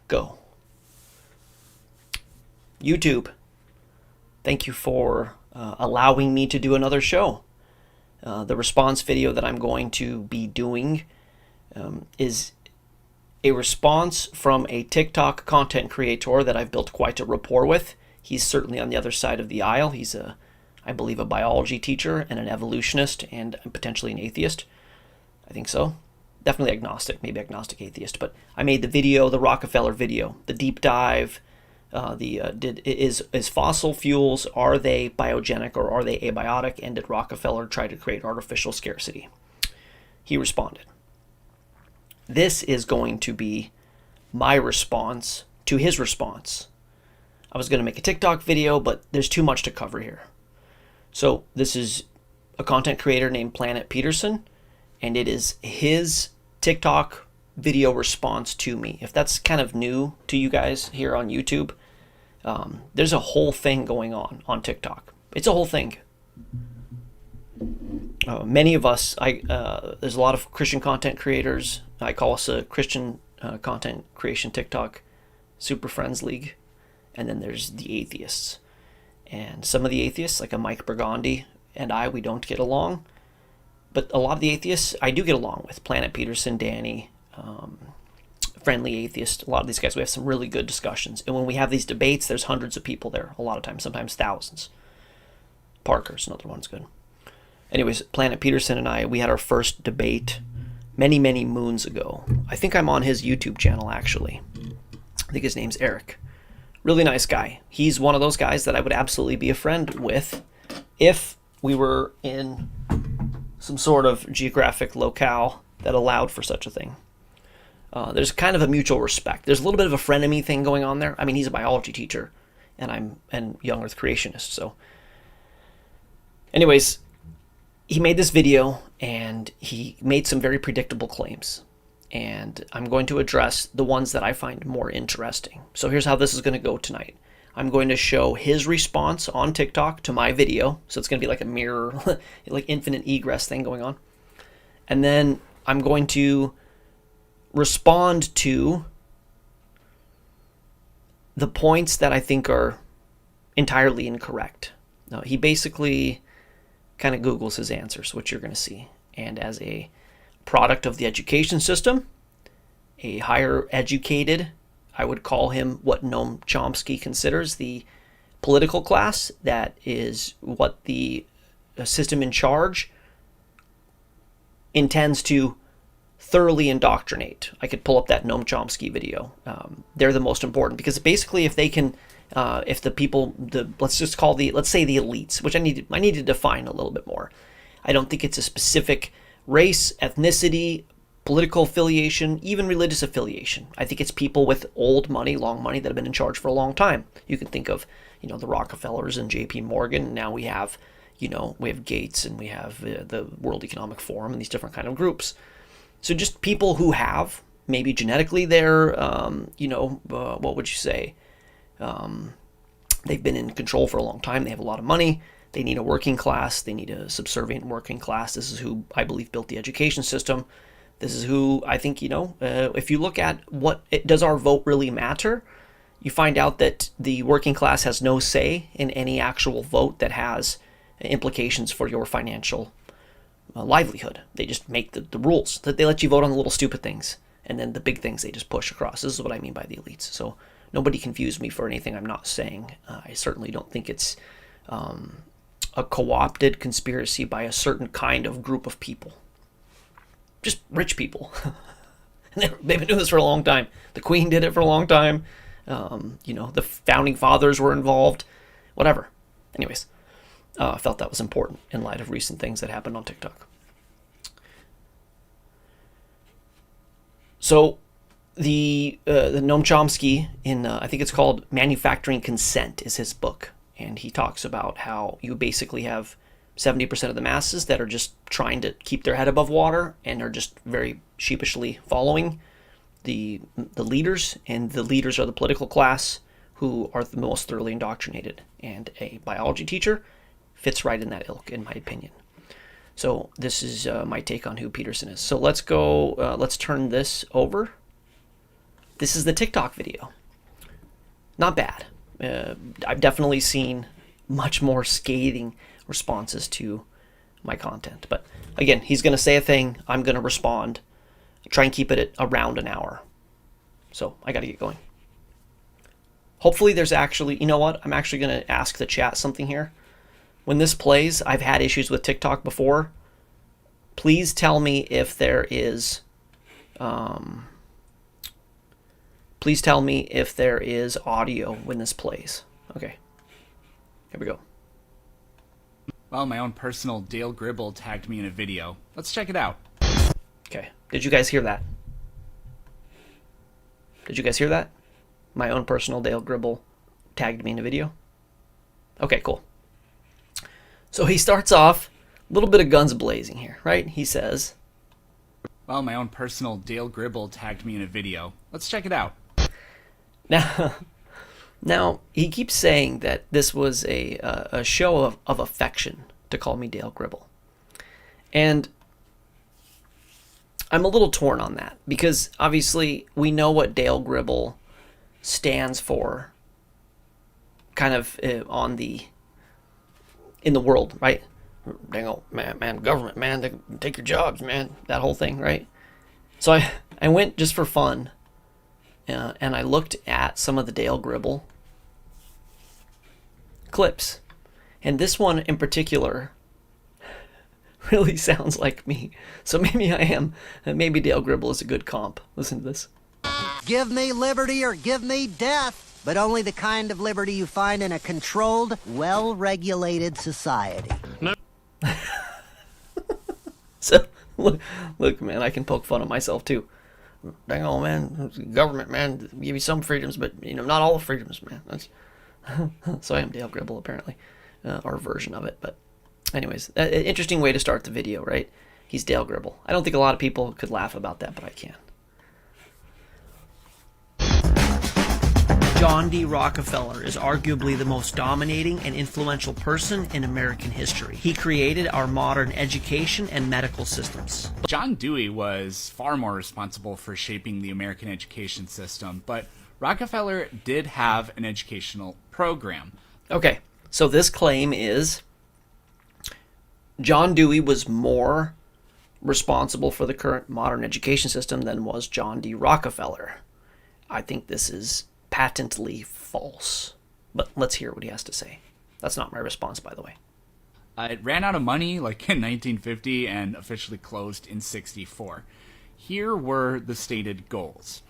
go. YouTube, thank you for allowing me to do another show. The response video that I'm going to be doing is a response from a TikTok content creator that I've built quite a rapport with. He's certainly on the other side of the aisle. He's I believe, a biology teacher and an evolutionist and potentially an atheist. I think so. Definitely agnostic, maybe agnostic atheist. But I made the video, the Rockefeller video, the deep dive. Is fossil fuels, are they biogenic or are they abiotic? And did Rockefeller try to create artificial scarcity? He responded. This is going to be my response to his response. I was going to make a TikTok video, but there's too much to cover here. So this is a content creator named Planet Peterson, and it is his TikTok video response to me. If that's kind of new to you guys here on YouTube, there's a whole thing going on TikTok. It's a whole thing. Many of us, there's a lot of Christian content creators. I call us a Christian content creation TikTok Super Friends League. And then there's the atheists. And some of the atheists, like a Mike Burgundy and we don't get along. But a lot of the atheists I do get along with. Planet Peterson, Danny, Friendly Atheist. A lot of these guys, we have some really good discussions. And when we have these debates, there's hundreds of people there a lot of times, sometimes thousands. Parker's another one's good. Anyways, Planet Peterson and we had our first debate many, many moons ago. I think I'm on his YouTube channel, actually. I think his name's Eric. Really nice guy. He's one of those guys that I would absolutely be a friend with if we were in some sort of geographic locale that allowed for such a thing. There's kind of a mutual respect. There's a little bit of a frenemy thing going on there. I mean, he's a biology teacher, and I'm a young Earth creationist. So, anyways, he made this video, and he made some very predictable claims. And I'm going to address the ones that I find more interesting. So here's how this is going to go tonight. I'm going to show his response on TikTok to my video. So it's going to be like a mirror, like infinite egress thing going on. And then I'm going to respond to the points that I think are entirely incorrect. Now, he basically kind of Googles his answers, which you're going to see. And as a product of the education system, a higher educated, I would call him what Noam Chomsky considers the political class. That is what the system in charge intends to thoroughly indoctrinate. I could pull up that Noam Chomsky video. They're the most important because basically if they can, if the people, let's say the elites, which I need to define a little bit more. I don't think it's a specific race, ethnicity, political affiliation, even religious affiliation. I think it's people with old money, long money that have been in charge for a long time. You can think of, the Rockefellers and J.P. Morgan. Now we have, we have Gates and we have the World Economic Forum and these different kind of groups. So just people who have maybe genetically they're, what would you say? They've been in control for a long time. They have a lot of money. They need a working class. They need a subservient working class. This is who I believe built the education system. This is who I think, if you look at does our vote really matter? You find out that the working class has no say in any actual vote that has implications for your financial livelihood. They just make the rules. That they let you vote on the little stupid things. And then the big things they just push across. This is what I mean by the elites. So nobody confuse me for anything I'm not saying. I certainly don't think it's a co-opted conspiracy by a certain kind of group of people. Just rich people. They've been doing this for a long time. The Queen did it for a long time. The founding fathers were involved. Whatever. Anyways, I felt that was important in light of recent things that happened on TikTok. So the Noam Chomsky in I think it's called Manufacturing Consent is his book, and he talks about how you basically have 70% of the masses that are just trying to keep their head above water and are just very sheepishly following the leaders, and the leaders are the political class who are the most thoroughly indoctrinated, and a biology teacher fits right in that ilk, in my opinion. So this is my take on who Peterson is. So let's go, let's turn this over. this is the TikTok video. Not bad. I've definitely seen much more scathing responses to my content. But again, he's going to say a thing. I'm going to respond. Try and keep it at around an hour. So I got to get going. Hopefully there's actually, you know what? I'm actually going to ask the chat something here. When this plays, I've had issues with TikTok before. Please tell me if there is... please tell me if there is audio when this plays. Okay. Here we go. Well, my own personal Dale Gribble tagged me in a video. Let's check it out. Okay. Did you guys hear that? Did you guys hear that? My own personal Dale Gribble tagged me in a video. Okay, cool. So he starts off a little bit of guns blazing here, right? He says, Well, my own personal Dale Gribble tagged me in a video. Let's check it out. Now he keeps saying that this was a show of affection to call me Dale Gribble. And I'm a little torn on that because obviously we know what Dale Gribble stands for kind of in the world, right? Dang old man, government, man, they take your jobs, man, that whole thing, right? So I went just for fun and I looked at some of the Dale Gribble clips. And this one in particular really sounds like me. So maybe I am. Maybe Dale Gribble is a good comp. Listen to this. Give me liberty or give me death, but only the kind of liberty you find in a controlled, well-regulated society. No. So, look, man, I can poke fun at myself too. Dang old man, government, man, give you some freedoms, but not all the freedoms, man. That's so I am Dale Gribble apparently, or a version of it. But anyways, interesting way to start the video, right? He's Dale Gribble. I don't think a lot of people could laugh about that, but I can. John D. Rockefeller is arguably the most dominating and influential person in American history. He created our modern education and medical systems. John Dewey was far more responsible for shaping the American education system, but Rockefeller did have an educational program. Okay, so this claim is John Dewey was more responsible for the current modern education system than was John D. Rockefeller. I think this is patently false. But let's hear what he has to say. That's not my response, by the way. It ran out of money like in 1950 and officially closed in 64. Here were the stated goals.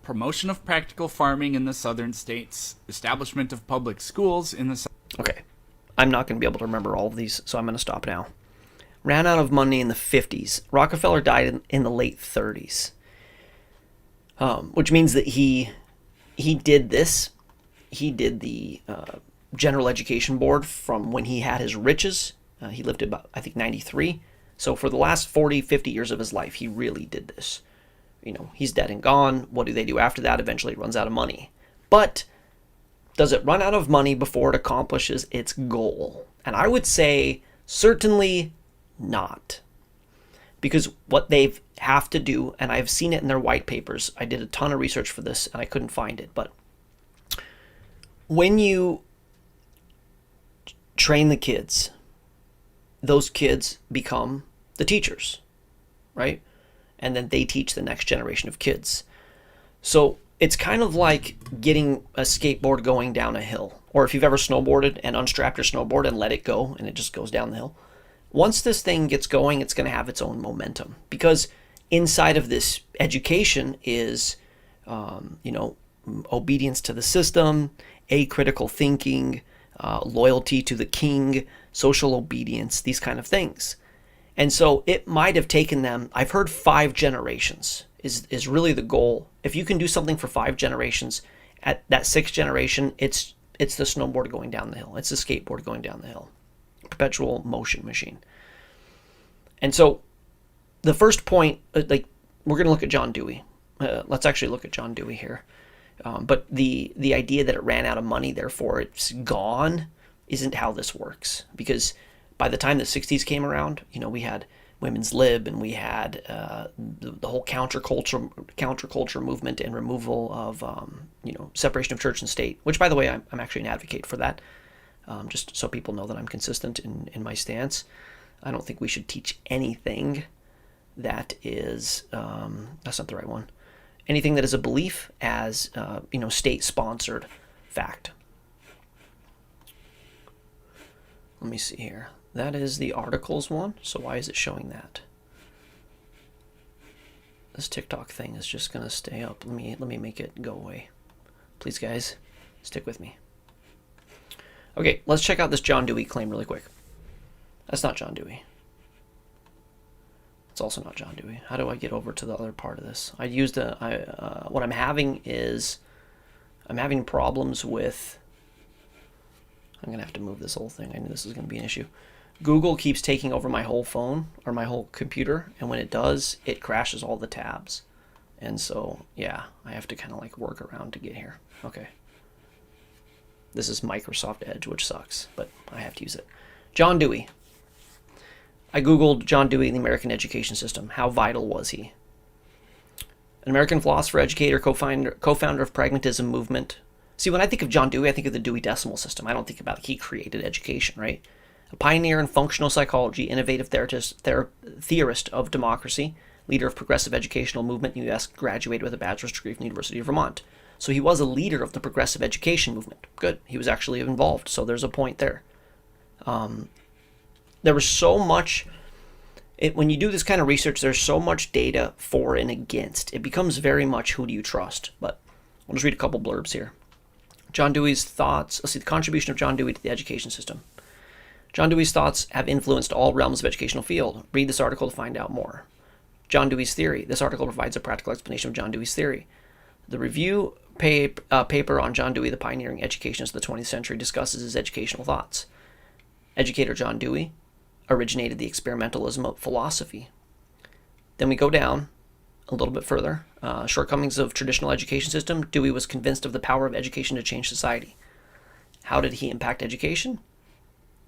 Promotion of practical farming in the southern states, establishment of public schools in the... Okay, I'm not going to be able to remember all of these, so I'm going to stop now. Ran out of money in the 50s. Rockefeller died in the late 30s. Which means that he did this. He did the General Education Board from when he had his riches. He lived about, I think, 93. So for the last 40, 50 years of his life, he really did this. He's dead and gone. What do they do after that? Eventually it runs out of money. But does it run out of money before it accomplishes its goal? And I would say certainly not. Because what they have to do, and I've seen it in their white papers, I did a ton of research for this and I couldn't find it, but when you train the kids, those kids become the teachers, right? And then they teach the next generation of kids. So it's kind of like getting a skateboard going down a hill. Or if you've ever snowboarded and unstrapped your snowboard and let it go and it just goes down the hill. Once this thing gets going, it's going to have its own momentum. Because inside of this education is, obedience to the system, acritical thinking, loyalty to the king, social obedience, these kind of things. And so it might have taken them, I've heard 5 generations is really the goal. If you can do something for 5 generations, at that 6th generation, it's the snowboard going down the hill. It's the skateboard going down the hill. Perpetual motion machine. And so the first point, we're going to look at John Dewey. Let's actually look at John Dewey here. But the idea that it ran out of money, therefore it's gone, isn't how this works. Because by the time the 60s came around, we had women's lib, and we had the whole counterculture movement and removal of separation of church and state. Which, by the way, I'm actually an advocate for that. Just so people know that I'm consistent in my stance. I don't think we should teach anything that is that's not the right one. Anything that is a belief as state-sponsored fact. Let me see here. That is the articles one, so why is it showing that? This TikTok thing is just gonna stay up. Let me make it go away. Please, guys, stick with me. Okay, let's check out this John Dewey claim really quick. That's not John Dewey. It's also not John Dewey. How do I get over to the other part of this? What I'm having is I'm having problems with. I'm gonna have to move this whole thing. I knew this was gonna be an issue. Google keeps taking over my whole phone or my whole computer, and when it does, it crashes all the tabs. And so, yeah, I have to kind of like work around to get here. Okay. This is Microsoft Edge, which sucks, but I have to use it. John Dewey. I Googled John Dewey and the American education system. How vital was he? An American philosopher, educator, co-founder of pragmatism movement. See, when I think of John Dewey, I think of the Dewey Decimal System. I don't think about he created education, right? A pioneer in functional psychology, innovative theorist of democracy, leader of progressive educational movement in the U.S., graduated with a bachelor's degree from the University of Vermont. So he was a leader of the progressive education movement. Good. He was actually involved, so there's a point there. There was so much... when you do this kind of research, there's so much data for and against. It becomes very much who do you trust. But I'll just read a couple blurbs here. John Dewey's thoughts. Let's see, the contribution of John Dewey to the education system. John Dewey's thoughts have influenced all realms of educational field. Read this article to find out more. John Dewey's theory. This article provides a practical explanation of John Dewey's theory. The review paper on John Dewey, the pioneering educationist of the 20th century, discusses his educational thoughts. Educator John Dewey originated the experimentalism of philosophy. Then we go down a little bit further. Shortcomings of traditional education system. Dewey was convinced of the power of education to change society. How did he impact education?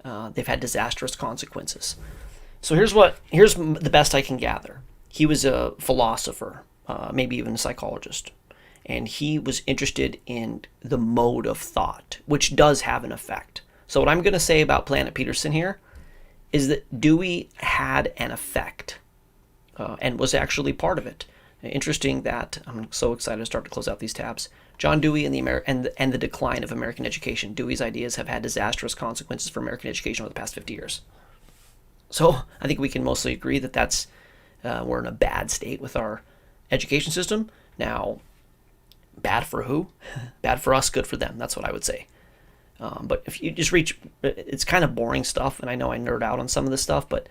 They've had disastrous consequences. So here's the best I can gather. He was a philosopher, maybe even a psychologist, and he was interested in the mode of thought, which does have an effect. So what I'm going to say about Planet Peterson here is that Dewey had an effect and was actually part of it. Interesting that I'm so excited to start to close out these tabs. John Dewey and the decline of American education. Dewey's ideas have had disastrous consequences for American education over the past 50 years. So I think we can mostly agree that that's we're in a bad state with our education system. Now, bad for who? Bad for us, good for them. That's what I would say. But if you just reach, it's kind of boring stuff, and I know I nerd out on some of this stuff, but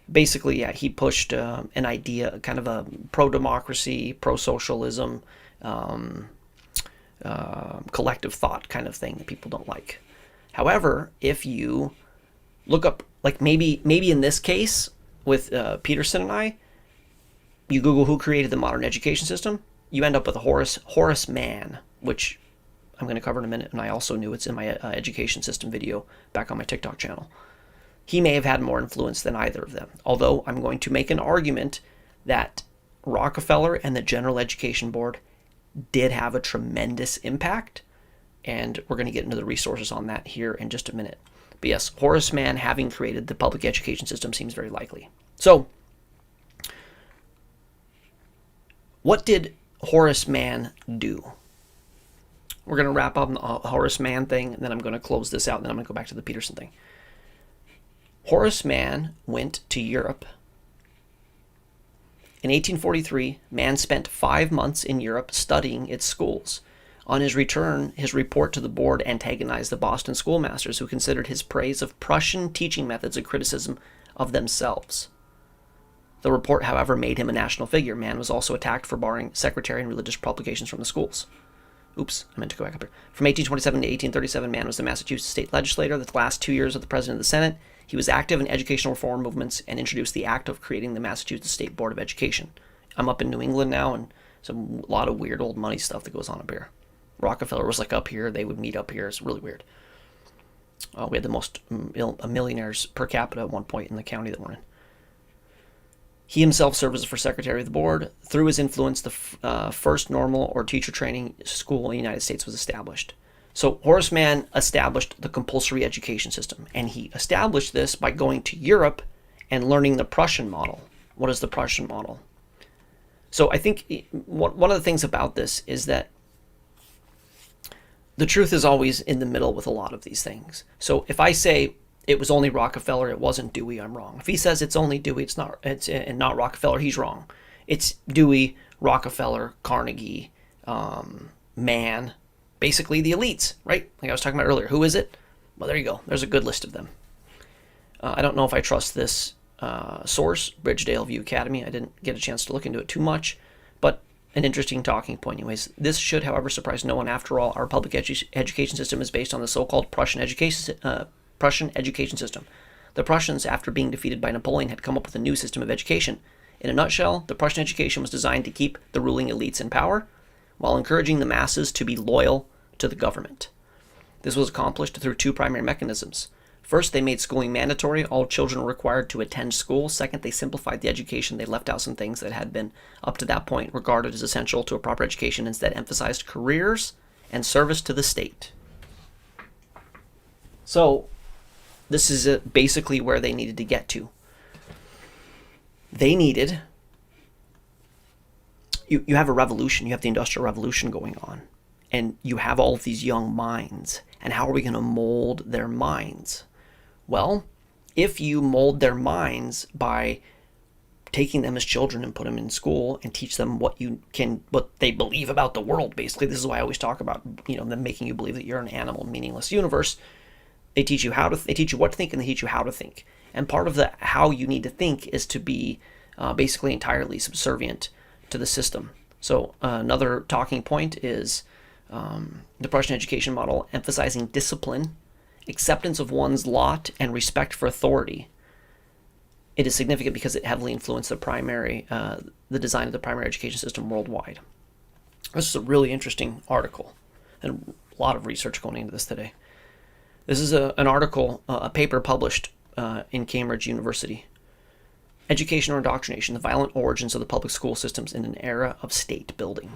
basically, yeah, he pushed an idea, kind of a pro-democracy, pro-socialism, collective thought kind of thing that people don't like. However, if you look up, like maybe in this case with Peterson and I, you Google who created the modern education system, you end up with a Horace Mann, which I'm going to cover in a minute, and I also knew it's in my education system video back on my TikTok channel. He may have had more influence than either of them, although I'm going to make an argument that Rockefeller and the General Education Board did have a tremendous impact, and we're going to get into the resources on that here in just a minute. But yes, Horace Mann having created the public education system seems very likely. So, what did Horace Mann do? We're going to wrap up on the Horace Mann thing, and then I'm going to close this out, and then I'm going to go back to the Peterson thing. Horace Mann went to Europe. In 1843, Mann spent 5 months in Europe studying its schools. On his return, his report to the board antagonized the Boston schoolmasters, who considered his praise of Prussian teaching methods a criticism of themselves. The report, however, made him a national figure. Mann was also attacked for barring sectarian religious publications from the schools. Oops, I meant to go back up here. From 1827 to 1837, Mann was the Massachusetts state legislator. The last 2 years of the president of the Senate, he was active in educational reform movements and introduced the act of creating the Massachusetts State Board of Education. I'm up in New England now, and there's a lot of weird old money stuff that goes on up here. Rockefeller was like up here. They would meet up here. It's really weird. We had the most millionaires per capita at one point in the county that we're in. He himself served as the first secretary of the board. Through his influence, the first normal or teacher training school in the United States was established. So Horace Mann established the compulsory education system, and he established this by going to Europe and learning the Prussian model. What is the Prussian model? So I think one of the things about this is that the truth is always in the middle with a lot of these things. So if I say it was only Rockefeller, it wasn't Dewey, I'm wrong. If he says it's only Dewey, and not Rockefeller, he's wrong. It's Dewey, Rockefeller, Carnegie, Mann, basically the elites, right? Like I was talking about earlier. Who is it? Well, there you go. There's a good list of them. I don't know if I trust this source, Bridgedale View Academy. I didn't get a chance to look into it too much, but an interesting talking point anyways. This should, however, surprise no one. After all, our public education system is based on the so-called Prussian education system. The Prussians, after being defeated by Napoleon, had come up with a new system of education. In a nutshell, the Prussian education was designed to keep the ruling elites in power while encouraging the masses to be loyal to the government. This was accomplished through two primary mechanisms. First, they made schooling mandatory. All children were required to attend school. Second, they simplified the education. They left out some things that had been, up to that point, regarded as essential to a proper education, instead emphasized careers and service to the state. So, this is basically where they needed to get to. They needed... You have a revolution. You have the Industrial Revolution going on. And you have all of these young minds. And how are we going to mold their minds? Well, if you mold their minds by taking them as children and put them in school and teach them what they believe about the world, basically, this is why I always talk about, them making you believe that you're an animal, meaningless universe. They teach you what to think, and they teach you how to think. And part of the how you need to think is to be basically entirely subservient to the system. So another talking point is the Prussian education model emphasizing discipline, acceptance of one's lot, and respect for authority. It is significant because it heavily influenced the design of the primary education system worldwide. This is a really interesting article, and a lot of research going into this today. This is an article, a paper published in Cambridge University. Education or Indoctrination, the Violent Origins of the Public School Systems in an Era of State Building.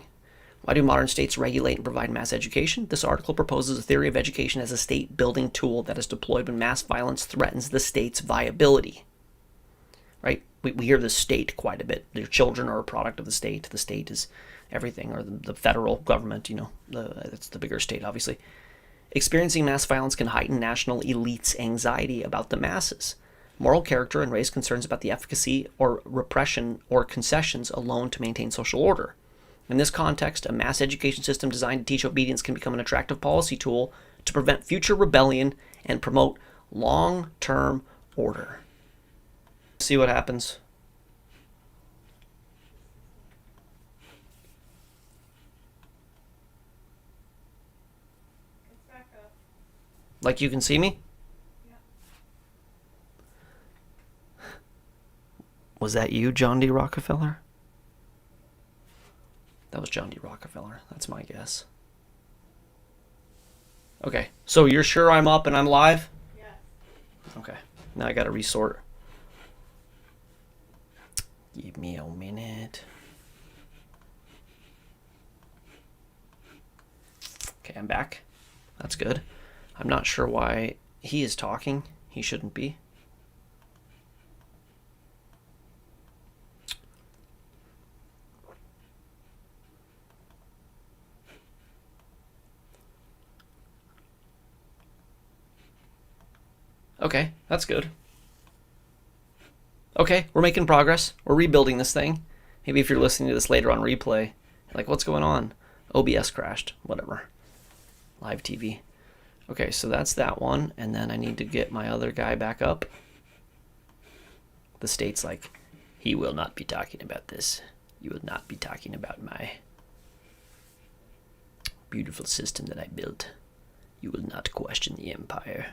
Why do modern states regulate and provide mass education? This article proposes a theory of education as a state-building tool that is deployed when mass violence threatens the state's viability. Right? We hear the state quite a bit. Your children are a product of the state. The state is everything, or the federal government, it's the bigger state, obviously. Experiencing mass violence can heighten national elites' anxiety about the masses. Moral character and raise concerns about the efficacy or repression or concessions alone to maintain social order. In this context, a mass education system designed to teach obedience can become an attractive policy tool to prevent future rebellion and promote long-term order. See what happens. It's back up. Like you can see me? Yeah. Was that you, John D. Rockefeller? That was John D. Rockefeller. That's my guess. Okay, so you're sure I'm up and I'm live? Yes. Okay, now I gotta resort. Give me a minute. Okay, I'm back. That's good. I'm not sure why he is talking. He shouldn't be. Okay, that's good. Okay, we're making progress. We're rebuilding this thing. Maybe if you're listening to this later on replay, you're like, what's going on? OBS crashed. Whatever. Live TV. Okay, so that's that one. And then I need to get my other guy back up. The state's like, he will not be talking about this. You will not be talking about my beautiful system that I built. You will not question the empire.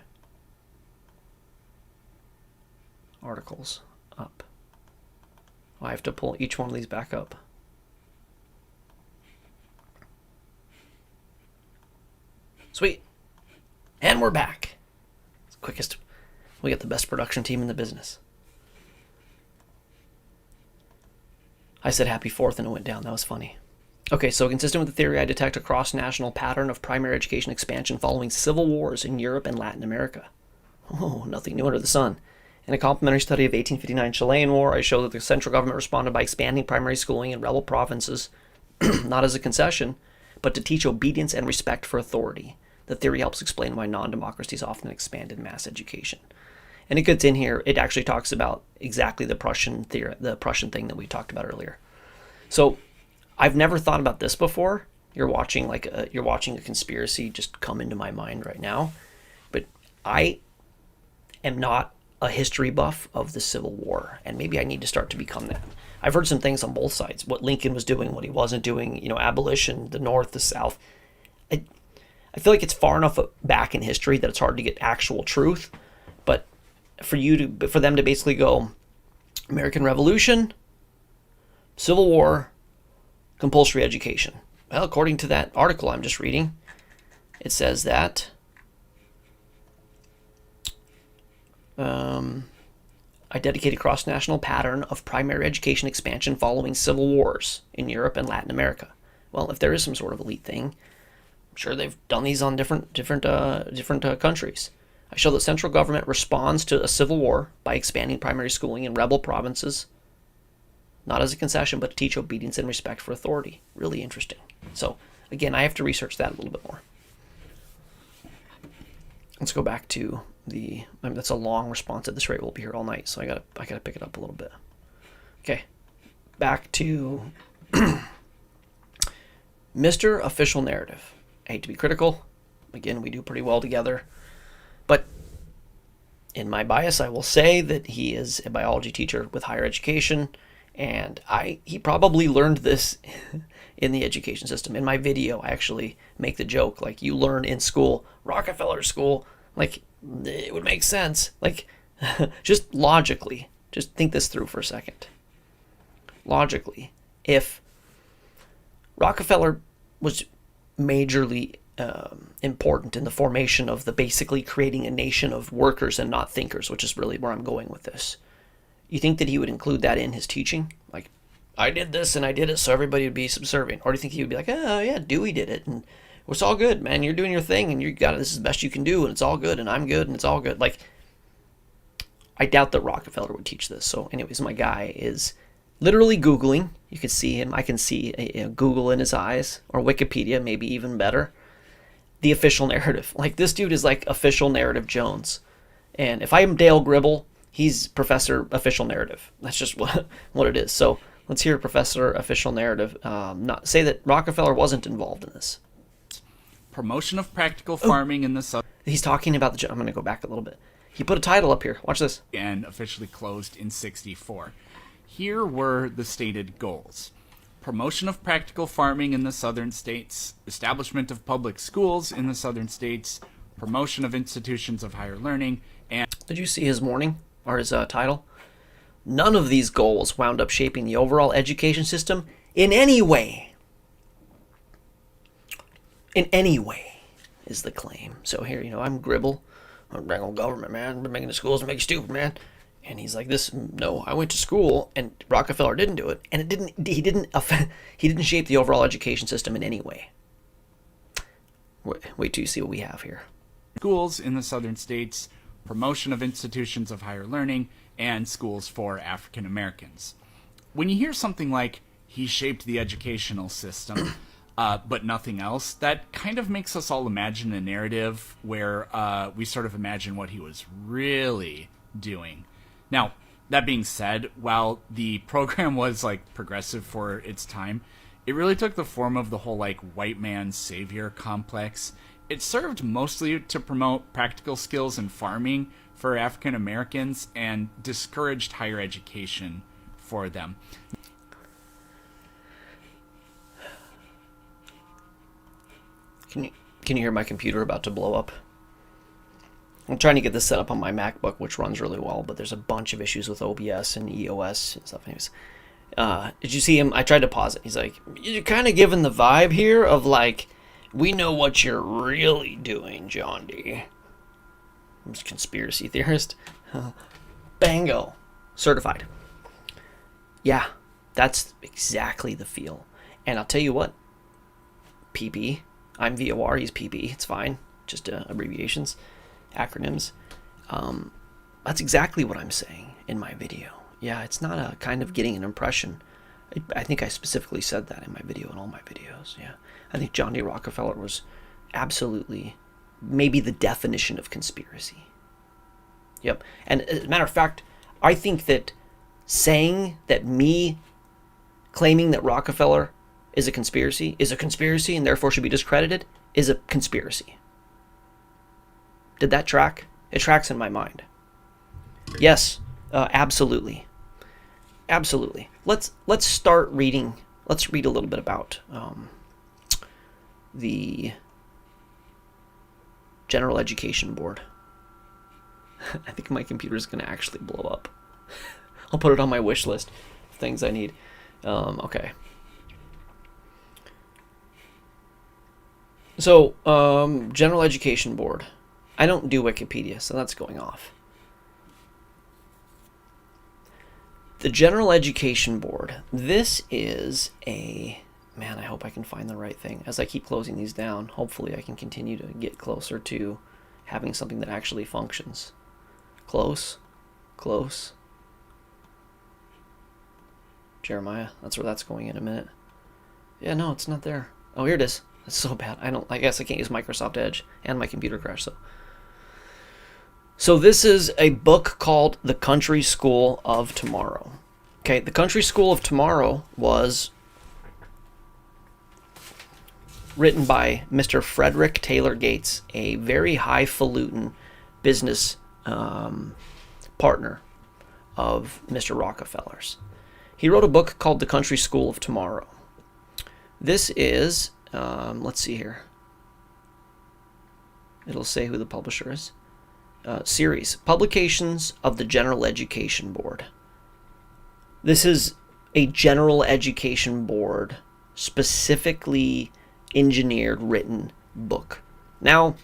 Articles up. Oh, I have to pull each one of these back up. Sweet. And we're back. It's quickest. We got the best production team in the business. I said happy 4th and it went down. That was funny. Okay, so consistent with the theory, I detect a cross-national pattern of primary education expansion following civil wars in Europe and Latin America. Oh, nothing new under the sun. In a complementary study of 1859 Chilean War, I show that the central government responded by expanding primary schooling in rebel provinces, not as a concession, but to teach obedience and respect for authority. The theory helps explain why non-democracies often expanded mass education. And it gets in here, it actually talks about exactly the Prussian theory, the Prussian thing that we talked about earlier. So I've never thought about this before. You're watching a conspiracy just come into my mind right now. But I am not a history buff of the Civil War, and maybe I need to start to become that. I've heard some things on both sides, what Lincoln was doing, what he wasn't doing, abolition, the North, the South. I feel like it's far enough back in history that it's hard to get actual truth, but for them to basically go American Revolution, Civil War, compulsory education. Well, according to that article I'm just reading, it says that I dedicate a cross-national pattern of primary education expansion following civil wars in Europe and Latin America. Well, if there is some sort of elite thing, I'm sure they've done these on different countries. I show that central government responds to a civil war by expanding primary schooling in rebel provinces, not as a concession, but to teach obedience and respect for authority. Really interesting. So, again, I have to research that a little bit more. Let's go back to that's a long response. At this rate, we'll be here all night, so I gotta pick it up a little bit. Okay, back to Mr. Official Narrative. I hate to be critical. Again, we do pretty well together, but in my bias, I will say that he is a biology teacher with higher education, and he probably learned this in the education system. In my video, I actually make the joke, like, you learn in school, Rockefeller school, like, it would make sense. Like, just logically, just think this through for a second. Logically, if Rockefeller was majorly important in the formation of the basically creating a nation of workers and not thinkers, which is really where I'm going with this, you think that he would include that in his teaching? Like, I did this and I did it so everybody would be subservient. Or do you think he would be like, oh yeah, Dewey did it and it's all good, man. You're doing your thing, and you got it. This is the best you can do, and it's all good, and I'm good, and it's all good. Like, I doubt that Rockefeller would teach this. So, anyways, my guy is literally Googling. You can see him. I can see Google in his eyes, or Wikipedia, maybe even better. The official narrative. Like, this dude is like official narrative Jones. And if I'm Dale Gribble, he's Professor Official Narrative. That's just what it is. So let's hear Professor Official Narrative not say that Rockefeller wasn't involved in this. Promotion of practical farming in the South. He's talking about I'm going to go back a little bit. He put a title up here. Watch this. And officially closed in 1964. Here were the stated goals. Promotion of practical farming in the southern states, establishment of public schools in the southern states, promotion of institutions of higher learning, and... Did you see his morning, or his title? None of these goals wound up shaping the overall education system in any way. In any way, is the claim. So here, I'm Gribble. I'm regular government, man. I've been making the schools make you stupid, man. And he's like this. No, I went to school, and Rockefeller didn't do it, and he didn't shape the overall education system in any way. Wait till you see what we have here. Schools in the southern states, promotion of institutions of higher learning, and schools for African Americans. When you hear something like, he shaped the educational system, but nothing else, that kind of makes us all imagine a narrative where we sort of imagine what he was really doing. Now, that being said, while the program was progressive for its time, it really took the form of the whole white man savior complex. It served mostly to promote practical skills in farming for African Americans and discouraged higher education for them. Can you hear my computer about to blow up? I'm trying to get this set up on my MacBook, which runs really well, but there's a bunch of issues with OBS and EOS and stuff. Anyways, did you see him? I tried to pause it. He's like, you're kind of giving the vibe here of we know what you're really doing, John D. I'm just a conspiracy theorist. Bango. Certified. Yeah. That's exactly the feel. And I'll tell you what, PP, I'm VOR, he's PP, it's fine. Just abbreviations, acronyms. That's exactly what I'm saying in my video. Yeah, it's not a kind of getting an impression. I think I specifically said that in my video, in all my videos. Yeah, I think John D. Rockefeller was absolutely maybe the definition of conspiracy. Yep. And as a matter of fact, I think that saying that me claiming that Rockefeller is a conspiracy and therefore should be discredited is a conspiracy. Did that track? It tracks in my mind. Yes, absolutely. Absolutely. Let's start reading. Let's read a little bit about the General Education Board. I think my computer is going to actually blow up. I'll put it on my wish list of things I need. Okay. So, General Education Board. I don't do Wikipedia, so that's going off. The General Education Board. This is a... Man, I hope I can find the right thing. As I keep closing these down, hopefully I can continue to get closer to having something that actually functions. Close. Close. Jeremiah. That's where that's going in a minute. Yeah, no, it's not there. Oh, here it is. That's so bad. I guess I can't use Microsoft Edge, and my computer crashed, So this is a book called The Country School of Tomorrow. Okay, The Country School of Tomorrow was written by Mr. Frederick Taylor Gates, a very highfalutin business partner of Mr. Rockefeller's. He wrote a book called The Country School of Tomorrow. This is, let's see here. It'll say who the publisher is. Series, Publications of the General Education Board. This is a General Education Board specifically engineered, written book. Now,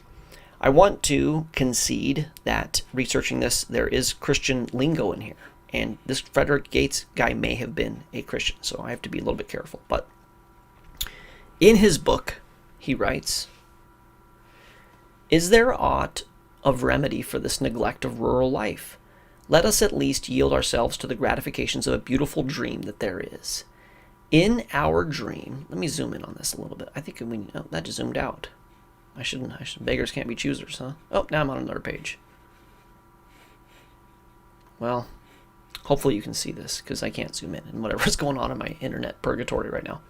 I want to concede that researching this, there is Christian lingo in here. And this Frederick Gates guy may have been a Christian, so I have to be a little bit careful. But in his book, he writes, "Is there aught of remedy for this neglect of rural life? Let us at least yield ourselves to the gratifications of a beautiful dream that there is. In our dream," let me zoom in on this a little bit. I think that just zoomed out. I shouldn't, beggars can't be choosers, huh? Oh, now I'm on another page. Well, hopefully you can see this, because I can't zoom in and whatever's going on in my internet purgatory right now.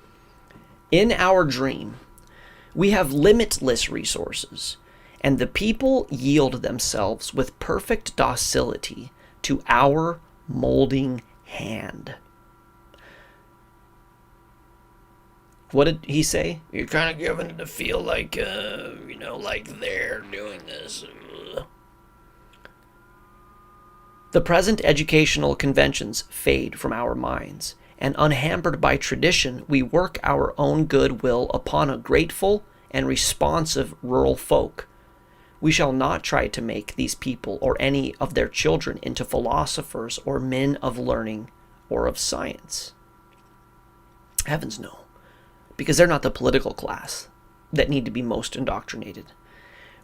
In our dream, we have limitless resources, and the people yield themselves with perfect docility to our molding hand. What did he say? You're kind of giving it to feel like, like they're doing this. The present educational conventions fade from our minds, and unhampered by tradition, we work our own goodwill upon a grateful and responsive rural folk. We shall not try to make these people or any of their children into philosophers or men of learning or of science. Heavens no, because they're not the political class that need to be most indoctrinated.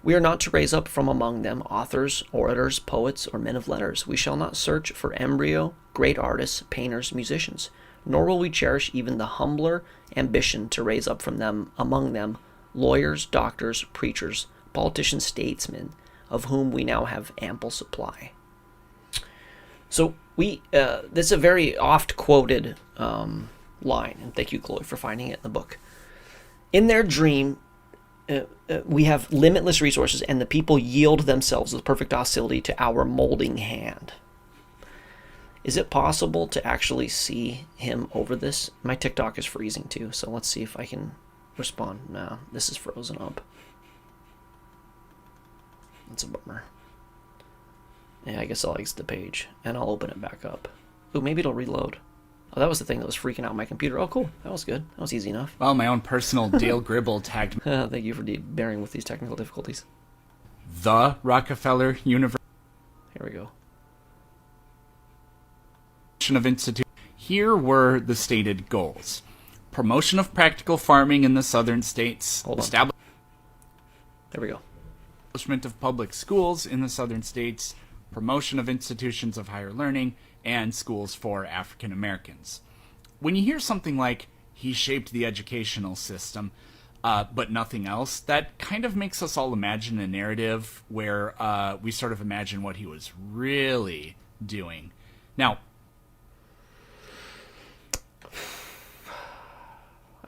We are not to raise up from among them authors, orators, poets, or men of letters. We shall not search for embryo, great artists, painters, musicians, nor will we cherish even the humbler ambition to raise up from them, among them, lawyers, doctors, preachers, politicians, statesmen, of whom we now have ample supply. So this is a very oft quoted line, and thank you, Chloe, for finding it in the book. In their dream, we have limitless resources, and the people yield themselves with perfect docility to our molding hand. Is it possible to actually see him over this? My TikTok is freezing too, so let's see if I can respond. No, this is frozen up. That's a bummer. Yeah, I guess I'll exit the page, and I'll open it back up. Ooh, maybe it'll reload. Oh, that was the thing that was freaking out my computer. Oh, cool. That was good. That was easy enough. Well, my own personal Dale Gribble tagged Thank you for bearing with these technical difficulties. The Rockefeller University. Here we go. Of Institute. Here were the stated goals. Promotion of practical farming in the southern states. Hold on. There we go. Establishment of public schools in the southern states. Promotion of institutions of higher learning. And schools for African Americans. When you hear something like, he shaped the educational system, but nothing else, that kind of makes us all imagine a narrative where we sort of imagine what he was really doing. Now,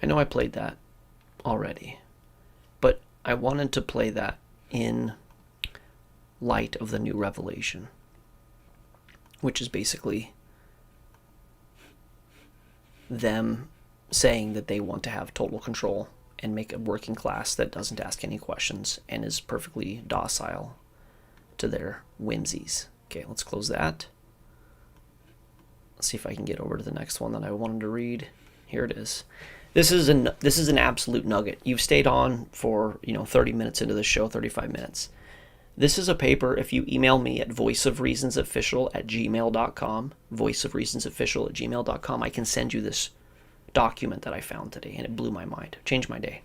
I know I played that already, but I wanted to play that in light of the new revelation, which is basically them saying that they want to have total control and make a working class that doesn't ask any questions and is perfectly docile to their whimsies. Okay, let's close that. Let's see if I can get over to the next one that I wanted to read. Here it is. This is an absolute nugget. You've stayed on for 30 minutes into the show, 35 minutes. This is a paper. If you email me at voiceofreasonsofficial@gmail.com, voiceofreasonsofficial@gmail.com, I can send you this document that I found today, and it blew my mind. Changed my day.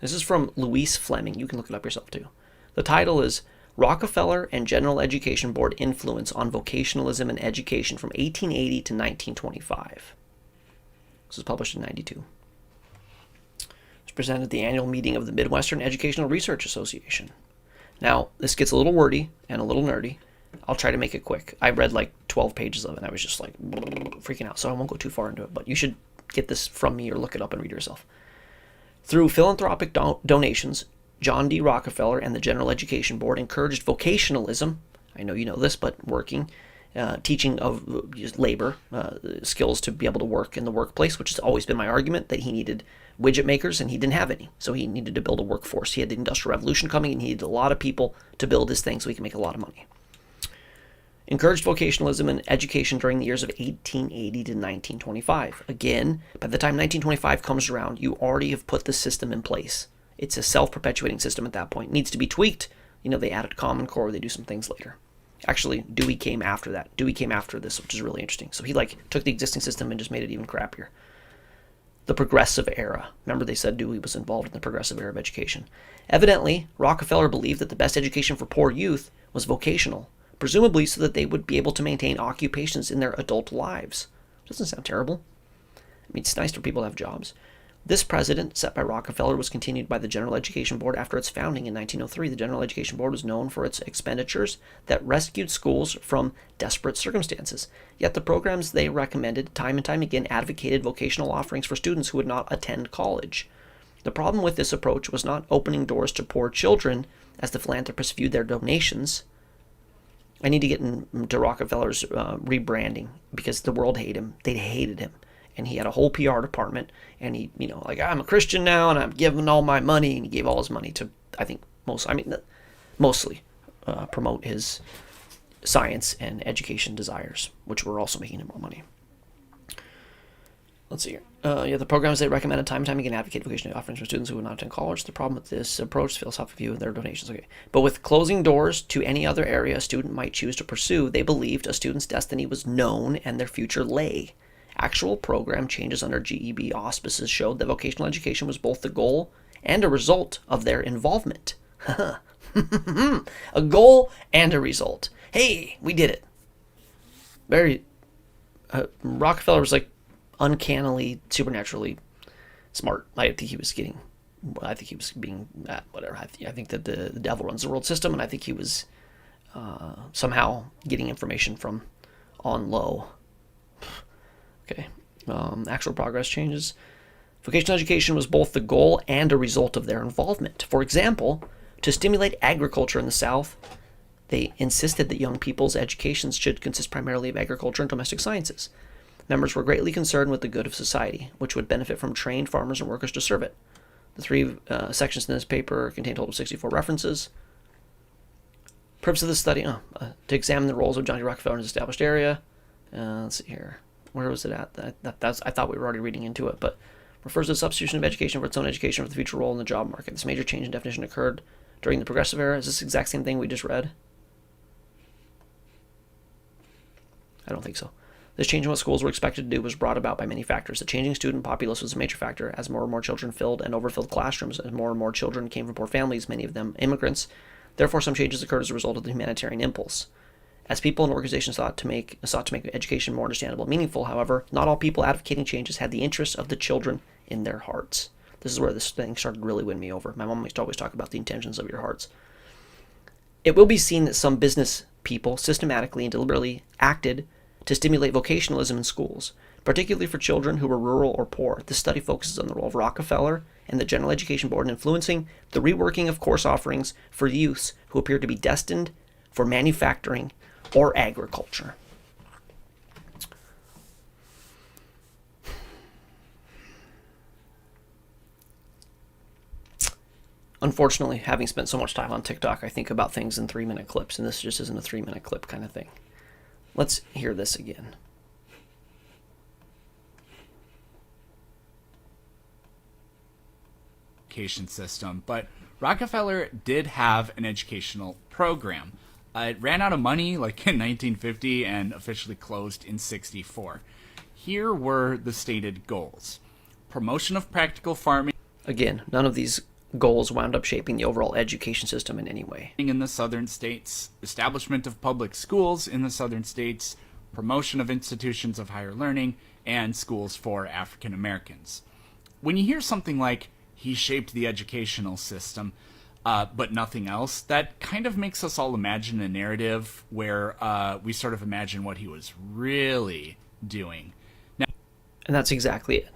This is from Louise Fleming. You can look it up yourself too. The title is Rockefeller and General Education Board Influence on Vocationalism and Education from 1880 to 1925. This was published in 92. It's presented at the annual meeting of the Midwestern Educational Research Association. Now, this gets a little wordy and a little nerdy. I'll try to make it quick. I read like 12 pages of it, and I was just like freaking out, so I won't go too far into it, but you should get this from me or look it up and read it yourself. Through philanthropic donations, John D. Rockefeller and the General Education Board encouraged vocationalism. I know you know this, but teaching of labor skills to be able to work in the workplace, which has always been my argument, that he needed widget makers and he didn't have any. So he needed to build a workforce. He had the Industrial Revolution coming and he needed a lot of people to build his thing so he could make a lot of money. Encouraged vocationalism and education during the years of 1880 to 1925. Again, by the time 1925 comes around, you already have put the system in place. It's a self-perpetuating system at that point. It needs to be tweaked. They added Common Core. They do some things later. Actually, Dewey came after that. Dewey came after this, which is really interesting. So he took the existing system and just made it even crappier. The progressive era. Remember they said Dewey was involved in the progressive era of education. Evidently, Rockefeller believed that the best education for poor youth was vocational, presumably so that they would be able to maintain occupations in their adult lives. Doesn't sound terrible. It's nice for people to have jobs. This precedent set by Rockefeller was continued by the General Education Board after its founding in 1903. The General Education Board was known for its expenditures that rescued schools from desperate circumstances. Yet the programs they recommended time and time again advocated vocational offerings for students who would not attend college. The problem with this approach was not opening doors to poor children as the philanthropists viewed their donations. I need to get into Rockefeller's rebranding because the world hated him. They hated him. And he had a whole PR department, and he, I'm a Christian now, and I'm giving all my money, and he gave all his money to, mostly promote his science and education desires, which were also making him more money. Let's see here. The programs they recommended time and time again advocate vocational offerings for students who would not attend college. The problem with this approach is philosophic view of their donations. Okay, but with closing doors to any other area a student might choose to pursue, they believed a student's destiny was known and their future lay. Actual program changes under GEB auspices showed that vocational education was both the goal and a result of their involvement. A goal and a result. Hey, we did it. Very. Rockefeller was like uncannily, supernaturally smart. I think he was being, whatever. I think that the devil runs the world system, and I think he was somehow getting information from on low. Okay. Actual progress changes. Vocational education was both the goal and a result of their involvement. For example, to stimulate agriculture in the South, they insisted that young people's educations should consist primarily of agriculture and domestic sciences. Members were greatly concerned with the good of society, which would benefit from trained farmers and workers to serve it. The three sections in this paper contain a total of 64 references. Purpose of this study, to examine the roles of John D. Rockefeller in his established area. Let's see here. Where was it at? I thought we were already reading into it, but refers to the substitution of education for its own education for the future role in the job market. This major change in definition occurred during the progressive era. Is this the exact same thing we just read? I don't think so. This change in what schools were expected to do was brought about by many factors. The changing student populace was a major factor, as more and more children filled and overfilled classrooms, as more and more children came from poor families, many of them immigrants. Therefore, some changes occurred as a result of the humanitarian impulse. As people and organizations sought to make education more understandable and meaningful, however, not all people advocating changes had the interests of the children in their hearts. This is where this thing started to really win me over. My mom used to always talk about the intentions of your hearts. It will be seen that some business people systematically and deliberately acted to stimulate vocationalism in schools, particularly for children who were rural or poor. This study focuses on the role of Rockefeller and the General Education Board in influencing the reworking of course offerings for youths who appeared to be destined for manufacturing or agriculture. Unfortunately, having spent so much time on TikTok, I think about things in 3-minute clips, and this just isn't a 3-minute clip kind of thing. Let's hear this again. Education system, but Rockefeller did have an educational program. It ran out of money like in 1950 and officially closed in 64. Here were the stated goals: promotion of practical farming. Again, none of these goals wound up shaping the overall education system in any way. In the southern states, establishment of public schools in the southern states, promotion of institutions of higher learning, and schools for African Americans. When you hear something like, he shaped the educational system, but nothing else, that kind of makes us all imagine a narrative where we sort of imagine what he was really doing. Now, and that's exactly it.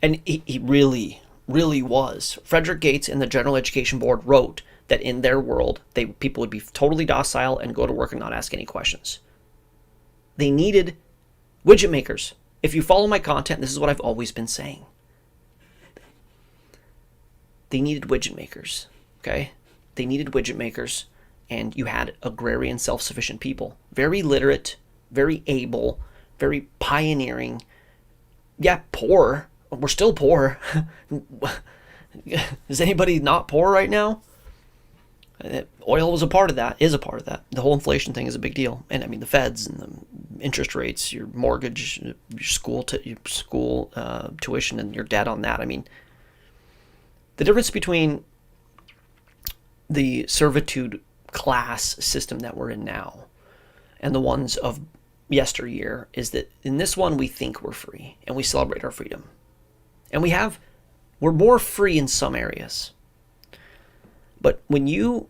And he really was. Frederick Gates and the General Education Board wrote that in their world, people would be totally docile and go to work and not ask any questions. They needed widget makers. If you follow my content, this is what I've always been saying. They needed widget makers, okay? They needed widget makers, and you had agrarian, self-sufficient people. Very literate, very able, very pioneering. Yeah, poor. We're still poor. Is anybody not poor right now? Oil was a part of that, is a part of that. The whole inflation thing is a big deal. And I mean, the feds and the interest rates, your mortgage, your school tuition, and your debt on that. I mean, the difference between the servitude class system that we're in now and the ones of yesteryear is that in this one, we think we're free and we celebrate our freedom. And we're more free in some areas. But when your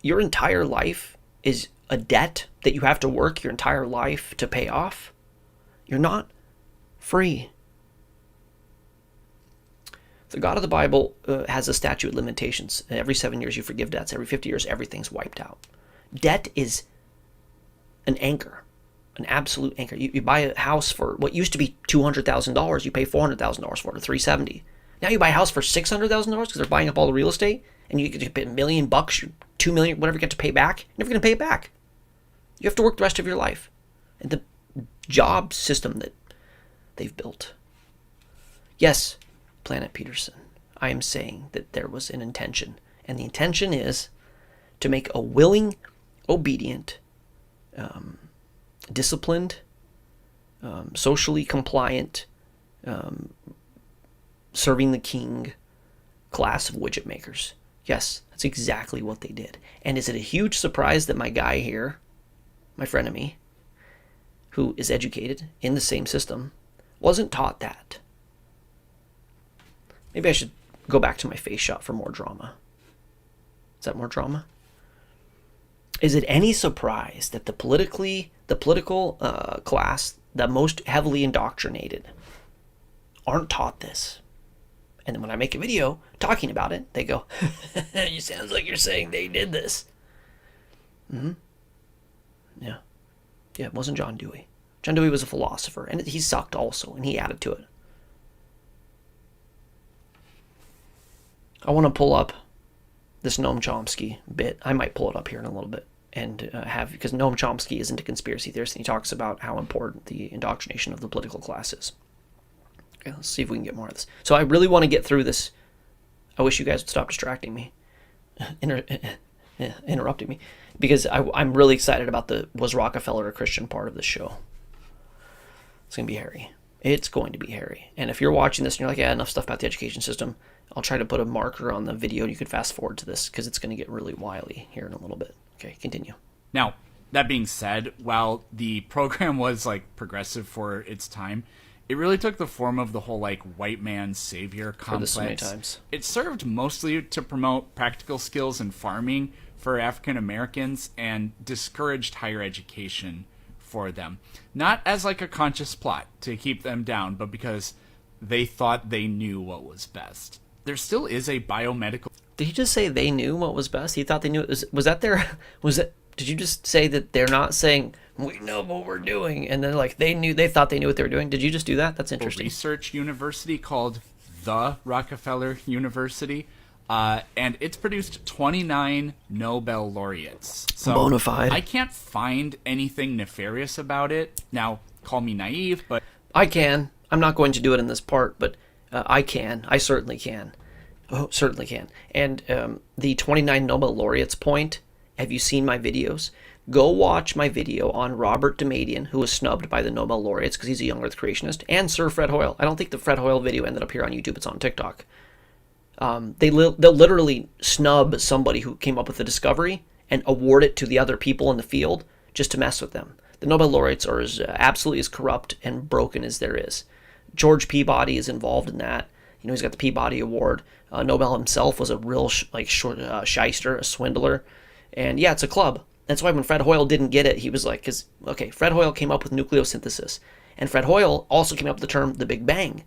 entire life is a debt that you have to work your entire life to pay off, you're not free. The God of the Bible has a statute of limitations. Every 7 years you forgive debts. Every 50 years everything's wiped out. Debt is an anchor, an absolute anchor. You buy a house for what used to be $200,000, you pay $400,000 for it, or $370,000. Now you buy a house for $600,000 because they're buying up all the real estate, and you get to pay $1 million, $2 million, whatever you get to pay back. You're never going to pay it back. You have to work the rest of your life. And the job system that they've built. Yes, Planet Peterson, I am saying that there was an intention. And the intention is to make a willing, obedient, disciplined, socially compliant, serving the king class of widget makers. Yes, that's exactly what they did. And is it a huge surprise that my guy here, my frenemy, who is educated in the same system, wasn't taught that? Maybe I should go back to my face shot for more drama. Is that more drama? Is it any surprise that the political class, the most heavily indoctrinated, aren't taught this? And then when I make a video talking about it, they go, "It sounds like you're saying they did this." Yeah. Yeah, it wasn't John Dewey. John Dewey was a philosopher, and he sucked also, and he added to it. I want to pull up this Noam Chomsky bit. I might pull it up here in a little bit and because Noam Chomsky isn't a conspiracy theorist, and he talks about how important the indoctrination of the political class is. Okay, let's see if we can get more of this. So I really want to get through this. I wish you guys would stop distracting me, interrupting me, because I'm really excited about was Rockefeller a Christian part of this show. It's going to be hairy. It's going to be hairy. And if you're watching this and you're like, yeah, enough stuff about the education system, I'll try to put a marker on the video and you could fast forward to this because it's going to get really wily here in a little bit. Okay, continue. Now, that being said, while the program was like progressive for its time, it really took the form of the whole like white man savior complex. So many times. It served mostly to promote practical skills in farming for African Americans and discouraged higher education for them. Not as like a conscious plot to keep them down, but because they thought they knew what was best. There still is a biomedical... Did he just say they knew what was best? He thought they knew. Was that their... Was it... Did you just say that they're not saying, we know what we're doing, and then like they thought they knew what they were doing? Did you just do that? That's interesting. Research university called the Rockefeller University, and it's produced 29 Nobel laureates. So bona fide. I can't find anything nefarious about it. Now, call me naive, but... I can. I'm not going to do it in this part, but I can. I certainly can. Oh, certainly can. And the 29 Nobel laureates point... Have you seen my videos? Go watch my video on Robert Damadian, who was snubbed by the Nobel laureates because he's a young Earth creationist, and Sir Fred Hoyle. I don't think the Fred Hoyle video ended up here on YouTube. It's on TikTok. They'll literally snub somebody who came up with the discovery and award it to the other people in the field just to mess with them. The Nobel laureates are absolutely as corrupt and broken as there is. George Peabody is involved in that. You know, he's got the Peabody Award. Nobel himself was a real shyster, a swindler. And yeah, it's a club. That's why when Fred Hoyle didn't get it, he was like, Fred Hoyle came up with nucleosynthesis. And Fred Hoyle also came up with the term the Big Bang.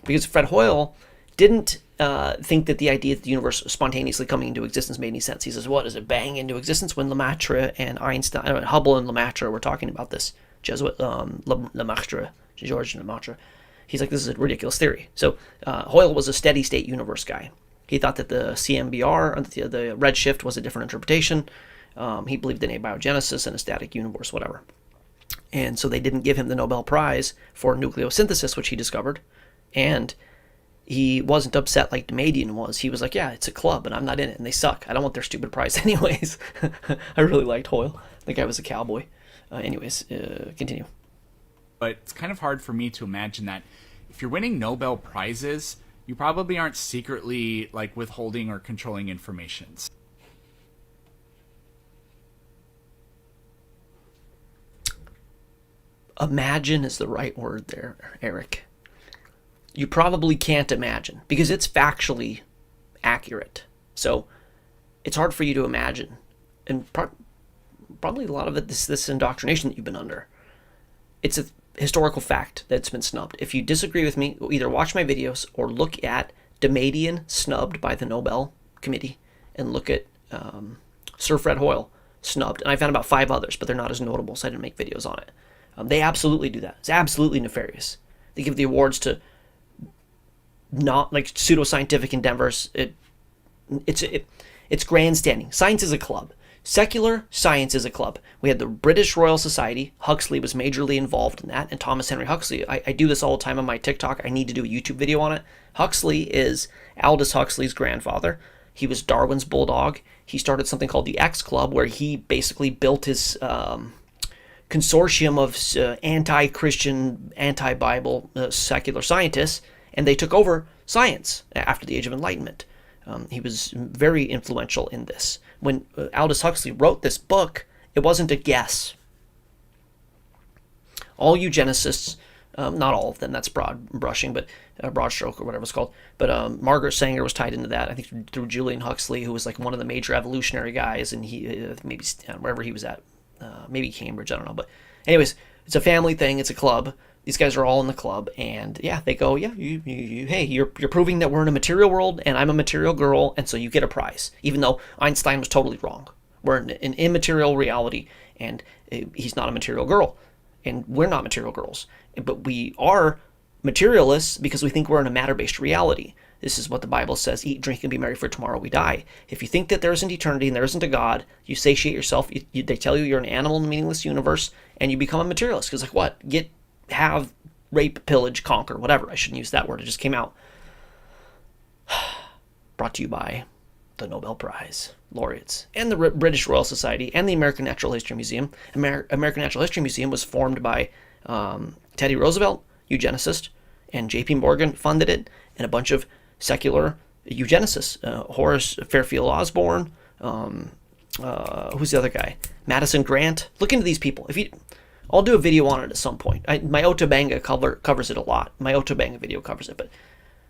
Because Fred Hoyle didn't think that the idea that the universe spontaneously coming into existence made any sense. He says, what, does it bang into existence? When Lemaitre and Einstein, Hubble and Lemaitre were talking about this, Jesuit Lemaitre, George Lemaitre, he's like, this is a ridiculous theory. So Hoyle was a steady state universe guy. He thought that the CMBR, the redshift, was a different interpretation. He believed in abiogenesis and a static universe, whatever. And so they didn't give him the Nobel Prize for nucleosynthesis, which he discovered. And he wasn't upset like Damadian was. He was like, yeah, it's a club, and I'm not in it, and they suck. I don't want their stupid prize anyways. I really liked Hoyle. The guy was a cowboy. Continue. But it's kind of hard for me to imagine that if you're winning Nobel Prizes... you probably aren't secretly, like, withholding or controlling information. Imagine is the right word there, Eric. You probably can't imagine, because it's factually accurate. So, it's hard for you to imagine. And probably a lot of it, this indoctrination that you've been under. It's a historical fact that's been snubbed. If you disagree with me, either watch my videos or look at Damadian snubbed by the Nobel Committee and look at Sir Fred Hoyle snubbed. And I found about 5 others, but they're not as notable, so I didn't make videos on it. They absolutely do that. It's absolutely nefarious. They give the awards to not like pseudoscientific endeavors. It's grandstanding. Science is a club. Secular science is a club. We had the British Royal Society. Huxley was majorly involved in that. And Thomas Henry Huxley, I do this all the time on my TikTok. I need to do a YouTube video on it. Huxley is Aldous Huxley's grandfather. He was Darwin's bulldog. He started something called the X Club, where he basically built his consortium of anti-Christian, anti-Bible secular scientists, and they took over science after the Age of Enlightenment. He was very influential in this. When Aldous Huxley wrote this book, it wasn't a guess. All eugenicists, not all of them, that's broad brushing, but broad stroke or whatever it's called. But Margaret Sanger was tied into that, I think through Julian Huxley, who was like one of the major evolutionary guys, and he maybe wherever he was at, maybe Cambridge, I don't know. But anyways, it's a family thing, it's a club. These guys are all in the club, and yeah, they go, yeah, hey, you're proving that we're in a material world, and I'm a material girl, and so you get a prize, even though Einstein was totally wrong. We're in an immaterial reality, and he's not a material girl, and we're not material girls, but we are materialists because we think we're in a matter-based reality. This is what the Bible says: eat, drink, and be merry, for tomorrow we die. If you think that there isn't eternity and there isn't a God, you satiate yourself. They tell you you're an animal in a meaningless universe, and you become a materialist. Because like what? Have, rape, pillage, conquer, whatever. I shouldn't use that word. It just came out. Brought to you by the Nobel Prize laureates and the British Royal Society and the American Natural History Museum. American Natural History Museum was formed by Teddy Roosevelt, eugenicist, and J.P. Morgan funded it, and a bunch of secular eugenicists. Horace Fairfield Osborne, who's the other guy? Madison Grant. Look into these people. I'll do a video on it at some point. My Otabanga covers it a lot. My Otabanga video covers it. But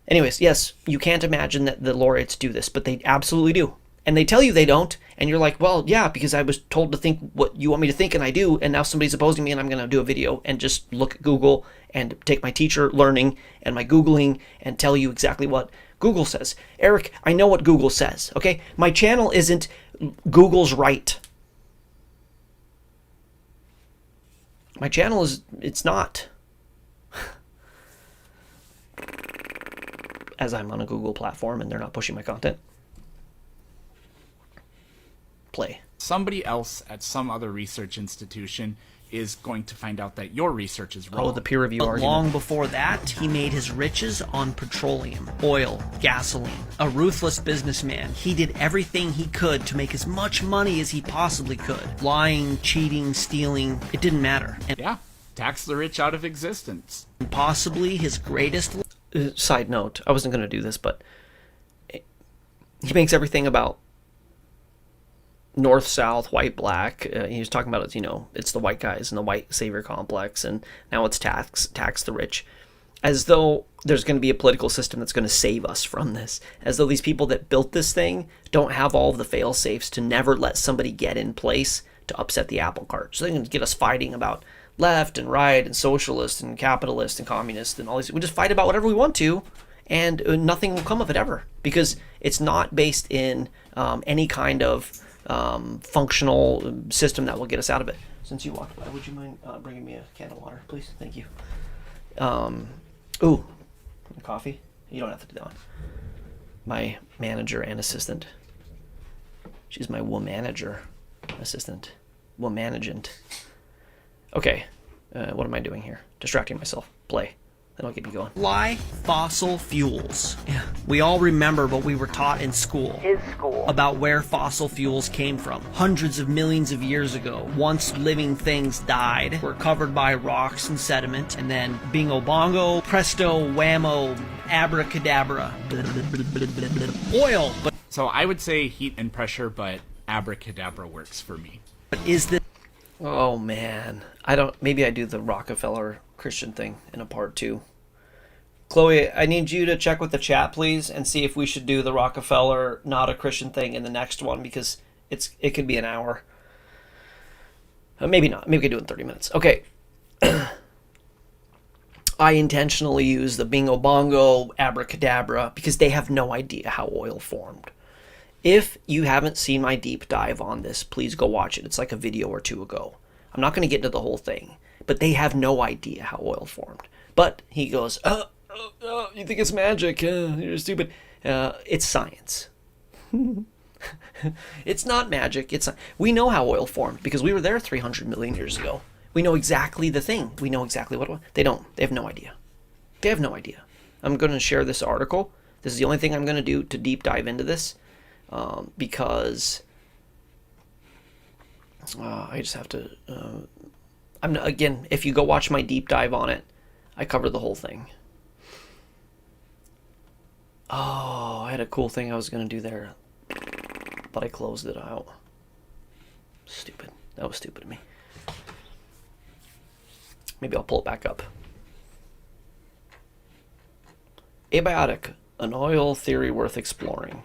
anyways, yes, you can't imagine that the laureates do this, but they absolutely do. And they tell you they don't, and you're like, well, yeah, because I was told to think what you want me to think, and I do, and now somebody's opposing me, and I'm going to do a video and just look at Google and take my teacher learning and my Googling and tell you exactly what Google says. Eric, I know what Google says, okay? My channel isn't Google's right. My channel it's not. As I'm on a Google platform and they're not pushing my content. Play. Somebody else at some other research institution is going to find out that your research is wrong. Oh, the peer review argument. Long before that, he made his riches on petroleum, oil, gasoline. A ruthless businessman. He did everything he could to make as much money as he possibly could. Lying, cheating, stealing, it didn't matter. And yeah, tax the rich out of existence. Possibly his greatest... Side note, I wasn't going to do this, but he makes everything about North, South, white, black. He was talking about it, it's the white guys and the white savior complex, and now it's tax the rich. As though there's going to be a political system that's going to save us from this. As though these people that built this thing don't have all of the fail-safes to never let somebody get in place to upset the apple cart. So they're going to get us fighting about left and right and socialist and capitalist and communist and all these. We just fight about whatever we want to, and nothing will come of it ever, because it's not based in any kind of functional system that will get us out of it. Since you walked by, would you mind bringing me a can of water, please? Thank you. Ooh, coffee? You don't have to do that one. My manager and assistant. She's my womanager assistant. Womanagent. Okay, what am I doing here? Distracting myself. Play. That'll get me going. Why fossil fuels? Yeah. We all remember what we were taught in school. His school. About where fossil fuels came from. Hundreds of millions of years ago, once living things died, were covered by rocks and sediment, and then bingo bongo, presto, whammo, abracadabra, oil. But So I would say heat and pressure, but abracadabra works for me. is this... Oh man, maybe I do the Rockefeller Christian thing in a part 2. Chloe, I need you to check with the chat, please, and see if we should do the Rockefeller not a Christian thing in the next one, because it could be an hour. Maybe not. Maybe we could do it in 30 minutes. Okay. I intentionally use the bingo bongo, abracadabra, because they have no idea how oil formed. If you haven't seen my deep dive on this, please go watch it. It's like a video or two ago. I'm not going to get into the whole thing, but they have no idea how oil formed. But he goes, you think it's magic? You're stupid. It's science. It's not magic. We know how oil formed because we were there 300 million years ago. We know exactly the thing. We know exactly what it was. They don't. They have no idea. They have no idea. I'm going to share this article. This is the only thing I'm going to do to deep dive into this. Because I just have to. Again, if you go watch my deep dive on it, I cover the whole thing. Oh, I had a cool thing I was going to do there, but I closed it out. Stupid. That was stupid of me. Maybe I'll pull it back up. Abiotic, an oil theory worth exploring.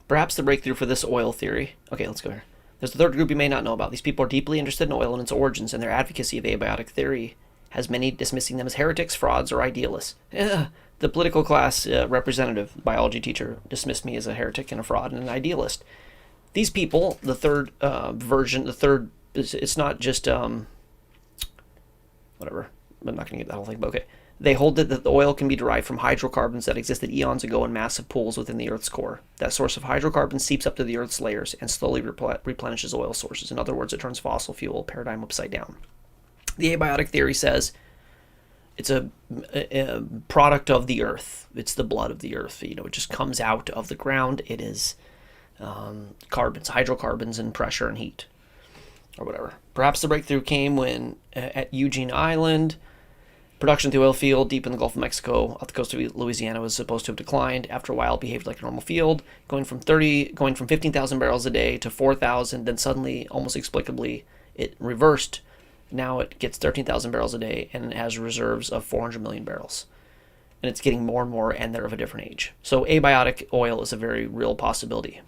Perhaps the breakthrough for this oil theory... Okay, let's go here. There's a third group you may not know about. These people are deeply interested in oil and its origins, and their advocacy of abiotic theory has many dismissing them as heretics, frauds, or idealists. The political class representative, biology teacher, dismissed me as a heretic and a fraud and an idealist. These people, the third version, it's not just... whatever. I'm not going to get that whole thing, but okay. They hold that the oil can be derived from hydrocarbons that existed eons ago in massive pools within the Earth's core. That source of hydrocarbons seeps up to the Earth's layers and slowly replenishes oil sources. In other words, it turns fossil fuel paradigm upside down. The abiotic theory says it's a product of the Earth. It's the blood of the Earth. It just comes out of the ground. It is carbons, hydrocarbons, and pressure and heat. or whatever. Perhaps the breakthrough came when at Eugene Island, production at the oil field deep in the Gulf of Mexico off the coast of Louisiana was supposed to have declined. After a while, it behaved like a normal field, going from 15,000 barrels a day to 4,000. Then suddenly, almost inexplicably, it reversed. Now it gets 13,000 barrels a day, and it has reserves of 400 million barrels. And it's getting more and more, and they're of a different age. So abiotic oil is a very real possibility.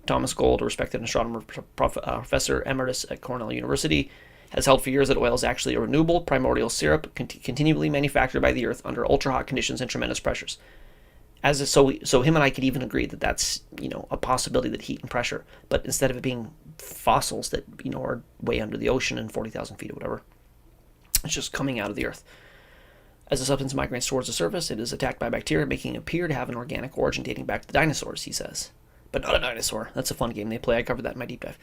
Thomas Gold, a respected astronomer, professor emeritus at Cornell University, has held for years that oil is actually a renewable primordial syrup continually manufactured by the Earth under ultra-hot conditions and tremendous pressures. So him and I could even agree that that's, a possibility, that heat and pressure, but instead of it being fossils that, are way under the ocean and 40,000 feet or whatever, it's just coming out of the Earth. As the substance migrates towards the surface, it is attacked by bacteria, making it appear to have an organic origin dating back to the dinosaurs, he says. But not a dinosaur. That's a fun game they play. I covered that in my deep dive.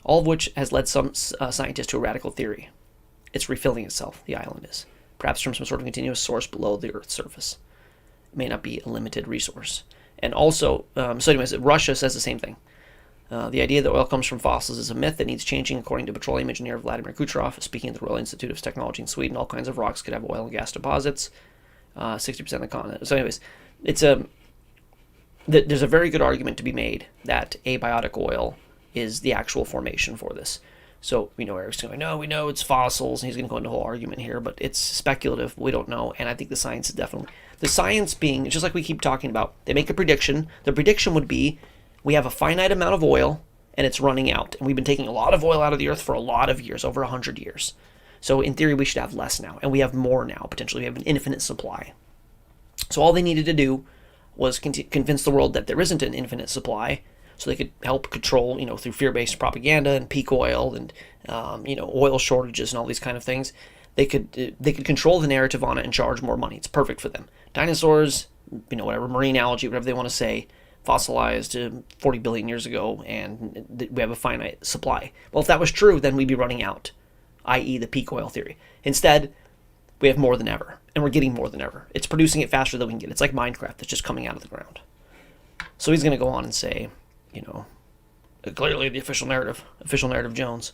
All of which has led some scientists to a radical theory. It's refilling itself, the island is. Perhaps from some sort of continuous source below the Earth's surface. It may not be a limited resource. And also, Russia says the same thing. The idea that oil comes from fossils is a myth that needs changing, according to petroleum engineer Vladimir Kucherov, speaking at the Royal Institute of Technology in Sweden. All kinds of rocks could have oil and gas deposits. 60% of the continent. So anyways, there's a very good argument to be made that abiotic oil is the actual formation for this. So, Eric's going, no, we know it's fossils, and he's going to go into a whole argument here, but it's speculative. We don't know, and I think the science is definitely... The science being, just like we keep talking about, they make a prediction. The prediction would be, we have a finite amount of oil, and it's running out. And we've been taking a lot of oil out of the Earth for a lot of years, over 100 years. So in theory, we should have less now, and we have more now, potentially. We have an infinite supply. So all they needed to do was convince the world that there isn't an infinite supply, so they could help control, through fear-based propaganda and peak oil and, oil shortages and all these kind of things. They could control the narrative on it and charge more money. It's perfect for them. Dinosaurs, whatever, marine algae, whatever they want to say, fossilized 40 billion years ago, and we have a finite supply. Well, if that was true, then we'd be running out, i.e. the peak oil theory. Instead, we have more than ever, and we're getting more than ever. It's producing it faster than we can get. It's like Minecraft that's just coming out of the ground. So he's going to go on and say, clearly the official narrative Jones.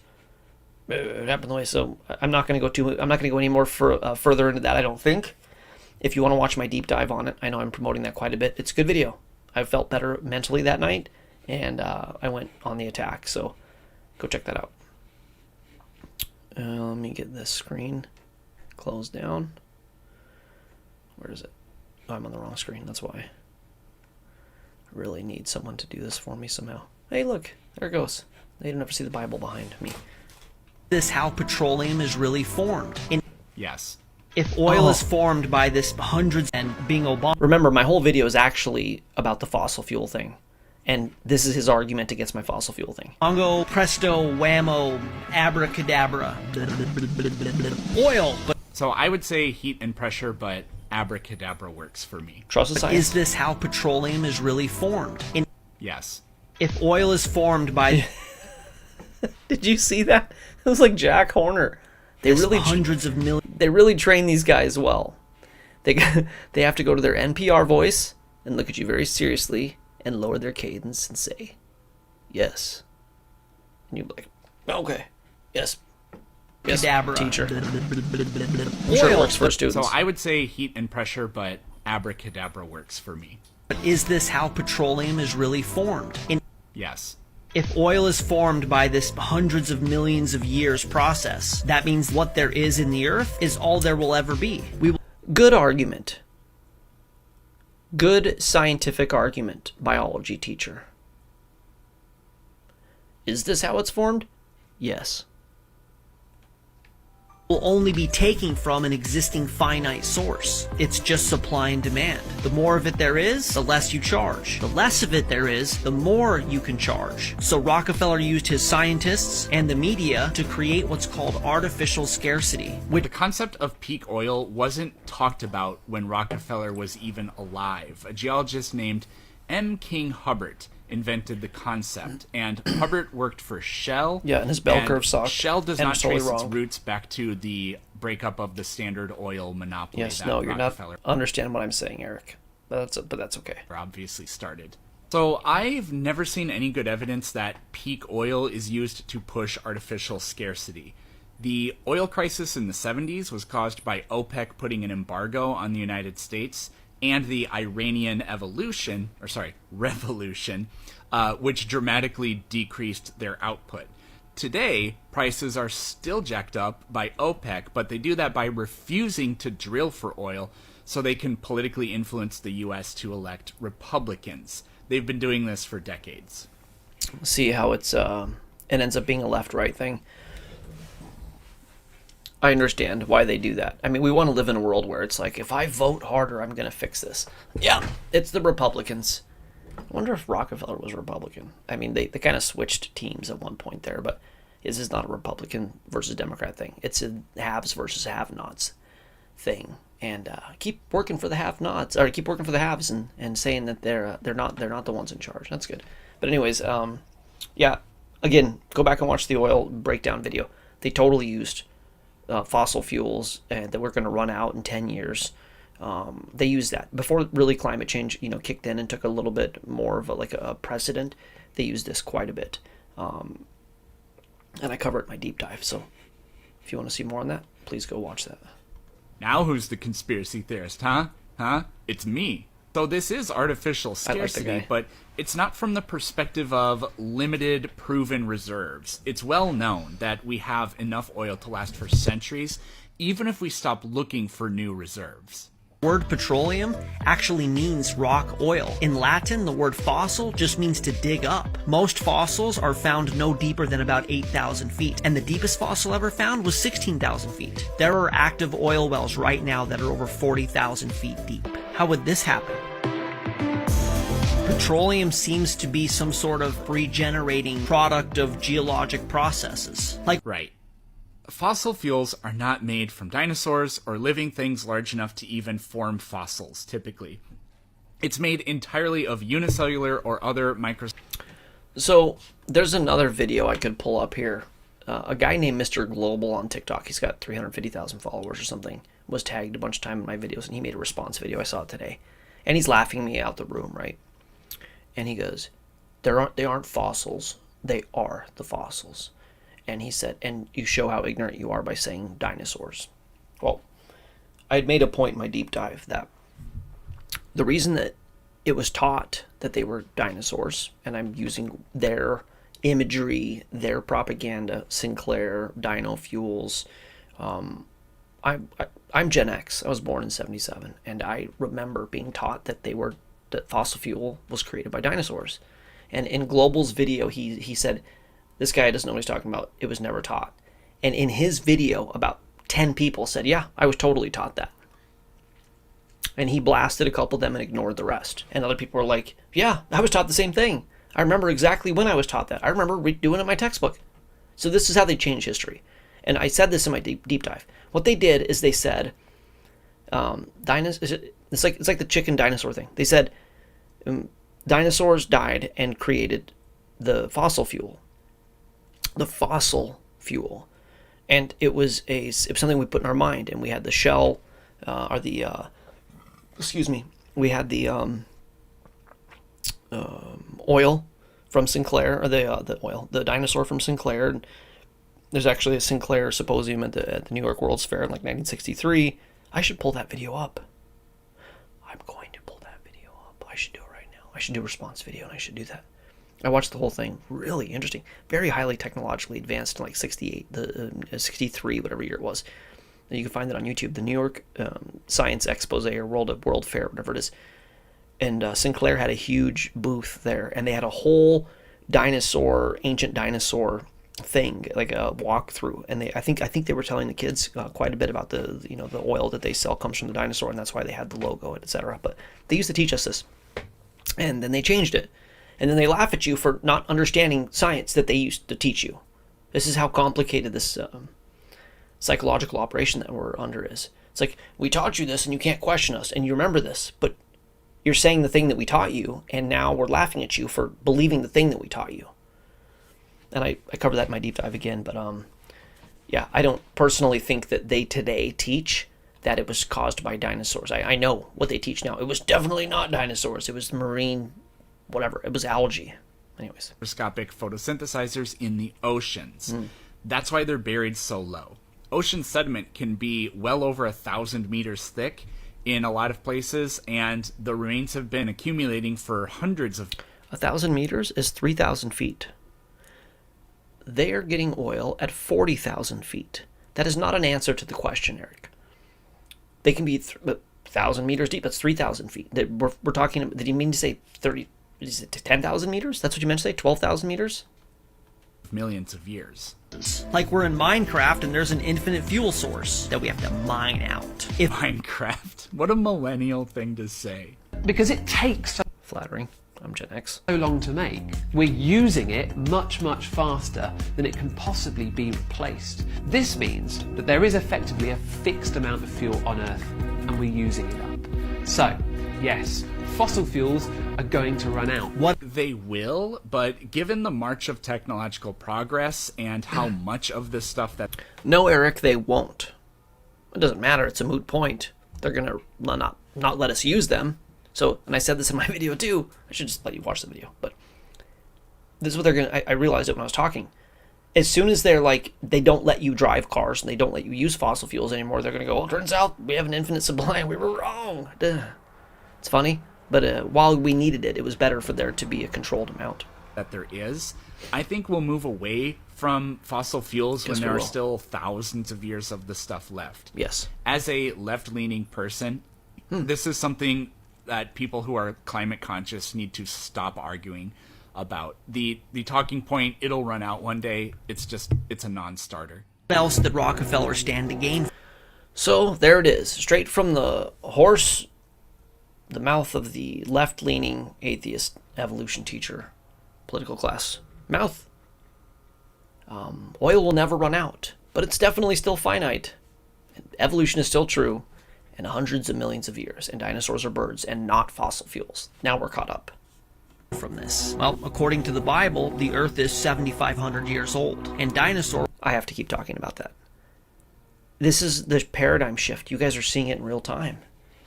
It happened the way. So I'm not going to go any more further into that. I don't think. If you want to watch my deep dive on it, I know I'm promoting that quite a bit. It's a good video. I felt better mentally that night, and I went on the attack. So go check that out. Let me get this screen closed down. Where is it? Oh, I'm on the wrong screen. That's why. I really need someone to do this for me somehow. Hey, look, there it goes. They don't ever see the Bible behind me. This how petroleum is really formed. Yes. If oil is formed by this hundreds and being Obama. Remember, my whole video is actually about the fossil fuel thing. And this is his argument against my fossil fuel thing. Bongo, presto, whammo, abracadabra. Oil. But So I would say heat and pressure, but abracadabra works for me. Trust the science. Is this how petroleum is really formed? Yes. If oil is formed by... Did you see that? It was like Jack Horner. They really hundreds of millions. They really train these guys well. They have to go to their NPR voice and look at you very seriously and lower their cadence and say, "Yes." And you're like, "Okay, yes, yes, teacher." I'm sure it works for students. So I would say heat and pressure, but abracadabra works for me. Is this how petroleum is really formed? Yes. If oil is formed by this hundreds of millions of years process, that means what there is in the earth is all there will ever be. Good argument. Good scientific argument, biology teacher. Is this how it's formed? Yes. Will only be taking from an existing finite source. It's just supply and demand. The more of it there is, the less you charge. The less of it there is, the more you can charge. So Rockefeller used his scientists and the media to create what's called artificial scarcity. The concept of peak oil wasn't talked about when Rockefeller was even alive. A geologist named M. King Hubbert invented the concept, and Hubbert worked for Shell. Yeah, and his bell curve sucked. Shell does not trace its roots back to the breakup of the Standard Oil monopoly. Yes, no, you're not understanding what I'm saying, Eric. But that's okay. Obviously started. So I've never seen any good evidence that peak oil is used to push artificial scarcity. The oil crisis in the 70s was caused by OPEC putting an embargo on the United States and the Iranian revolution, which dramatically decreased their output. Today, prices are still jacked up by OPEC, but they do that by refusing to drill for oil so they can politically influence the U.S. to elect Republicans. They've been doing this for decades. See how it ends up being a left-right thing. I understand why they do that. I mean, we want to live in a world where it's like, if I vote harder, I'm going to fix this. Yeah, it's the Republicans. I wonder if Rockefeller was Republican. I mean, they kind of switched teams at one point there, but this is not a Republican versus Democrat thing. It's a haves versus have-nots thing. And keep working for the have-nots, or keep working for the haves, and saying that they're not the ones in charge. That's good. But anyways, yeah. Again, go back and watch the oil breakdown video. They totally used fossil fuels that were going to run out in 10 years. They used that before really climate change, kicked in and took a little bit more of a precedent. They used this quite a bit, and I cover it in my deep dive. So if you want to see more on that, please go watch that. Now who's the conspiracy theorist, huh? It's me. So this is artificial scarcity, but it's not from the perspective of limited proven reserves. It's well known that we have enough oil to last for centuries, even if we stop looking for new reserves. The word petroleum actually means rock oil. In Latin, the word fossil just means to dig up. Most fossils are found no deeper than about 8,000 feet, and the deepest fossil ever found was 16,000 feet. There are active oil wells right now that are over 40,000 feet deep. How would this happen? Petroleum seems to be some sort of regenerating product of geologic processes. Right. Fossil fuels are not made from dinosaurs or living things large enough to even form fossils, typically. It's made entirely of unicellular or other micro... So, there's another video I could pull up here. A guy named Mr. Global on TikTok, he's got 350,000 followers or something, was tagged a bunch of time in my videos, and he made a response video. I saw it today. And he's laughing me out the room, right? And he goes, they aren't fossils, they are the fossils. And he said, and you show how ignorant you are by saying dinosaurs. Well, I had made a point in my deep dive that the reason that it was taught that they were dinosaurs, and I'm using their imagery, their propaganda, Sinclair, Dino Fuels. I'm Gen X. I was born in 77, and I remember being taught that that fossil fuel was created by dinosaurs. And in Global's video, he said, this guy doesn't know what he's talking about. It was never taught. And in his video, about 10 people said, yeah, I was totally taught that. And he blasted a couple of them and ignored the rest. And other people were like, yeah, I was taught the same thing. I remember exactly when I was taught that. I remember doing it in my textbook. So this is how they change history. And I said this in my deep dive. What they did is they said, it's like the chicken dinosaur thing. They said dinosaurs died and created the fossil fuel. The fossil fuel, and it was something we put in our mind, and we had the shell, we had the oil from Sinclair, or the dinosaur from Sinclair. And there's actually a Sinclair symposium at the New York World's Fair in 1963. I should pull that video up. I'm going to pull that video up. I should do it right now. I should do a response video, and I should do that. I watched the whole thing. Really interesting. Very highly technologically advanced in 63, whatever year it was. And you can find it on YouTube. The New York Science Expose or World Fair, whatever it is. And Sinclair had a huge booth there, and they had a whole ancient dinosaur thing, like a walkthrough. And I think they were telling the kids quite a bit about the oil that they sell comes from the dinosaur, and that's why they had the logo, etc. But they used to teach us this, and then they changed it. And then they laugh at you for not understanding science that they used to teach you. This is how complicated this psychological operation that we're under is. It's like, we taught you this and you can't question us and you remember this, but you're saying the thing that we taught you, and now we're laughing at you for believing the thing that we taught you. And I cover that in my deep dive again, but yeah, I don't personally think that they today teach that it was caused by dinosaurs. I know what they teach now. It was definitely not dinosaurs. It was marine whatever. It was algae. Anyways. Microscopic photosynthesizers in the oceans. That's why they're buried so low. Ocean sediment can be well over 1,000 meters thick in a lot of places, and the remains have been accumulating for hundreds of... 1,000 meters is 3,000 feet. They are getting oil at 40,000 feet. That is not an answer to the question, Eric. They can be 1,000 meters deep. That's 3,000 feet. We're talking... Did you mean to say 30... Is it 10,000 meters? That's what you meant to say? 12,000 meters? Millions of years. Like we're in Minecraft and there's an infinite fuel source that we have to mine out. If Minecraft. What a millennial thing to say. Because it takes so Flattering. I'm Gen X. long to make. We're using it much, much faster than it can possibly be replaced. This means that there is effectively a fixed amount of fuel on Earth, and we're using it up. So, yes, fossil fuels are going to run out. what They will, but given the march of technological progress and how much of this stuff that... No, Eric, they won't. It doesn't matter. It's a moot point. They're going to not let us use them. So, and I said this in my video too. I should just let you watch the video. But this is what they're going to... I realized it when I was talking. As soon as they're like, they don't let you drive cars and they don't let you use fossil fuels anymore, they're going to go, well, turns out we have an infinite supply and we were wrong. Duh. It's funny. But while we needed it, it was better for there to be a controlled amount. there is. I think we'll move away from fossil fuels when there are still thousands of years of the stuff left. Yes. As a left-leaning person, this is something that people who are climate conscious need to stop arguing about. The talking point, it'll run out one day, it's a non-starter. What else did Rockefeller stand to gain? So there it is, straight from the mouth of the left-leaning atheist evolution teacher, political class mouth. Oil will never run out, but it's definitely still finite. Evolution is still true, and hundreds of millions of years, and dinosaurs are birds and not fossil fuels. Now we're caught up. From this? Well, according to the Bible, the Earth is 7,500 years old, and dinosaurs... I have to keep talking about that. This is the paradigm shift. You guys are seeing it in real time.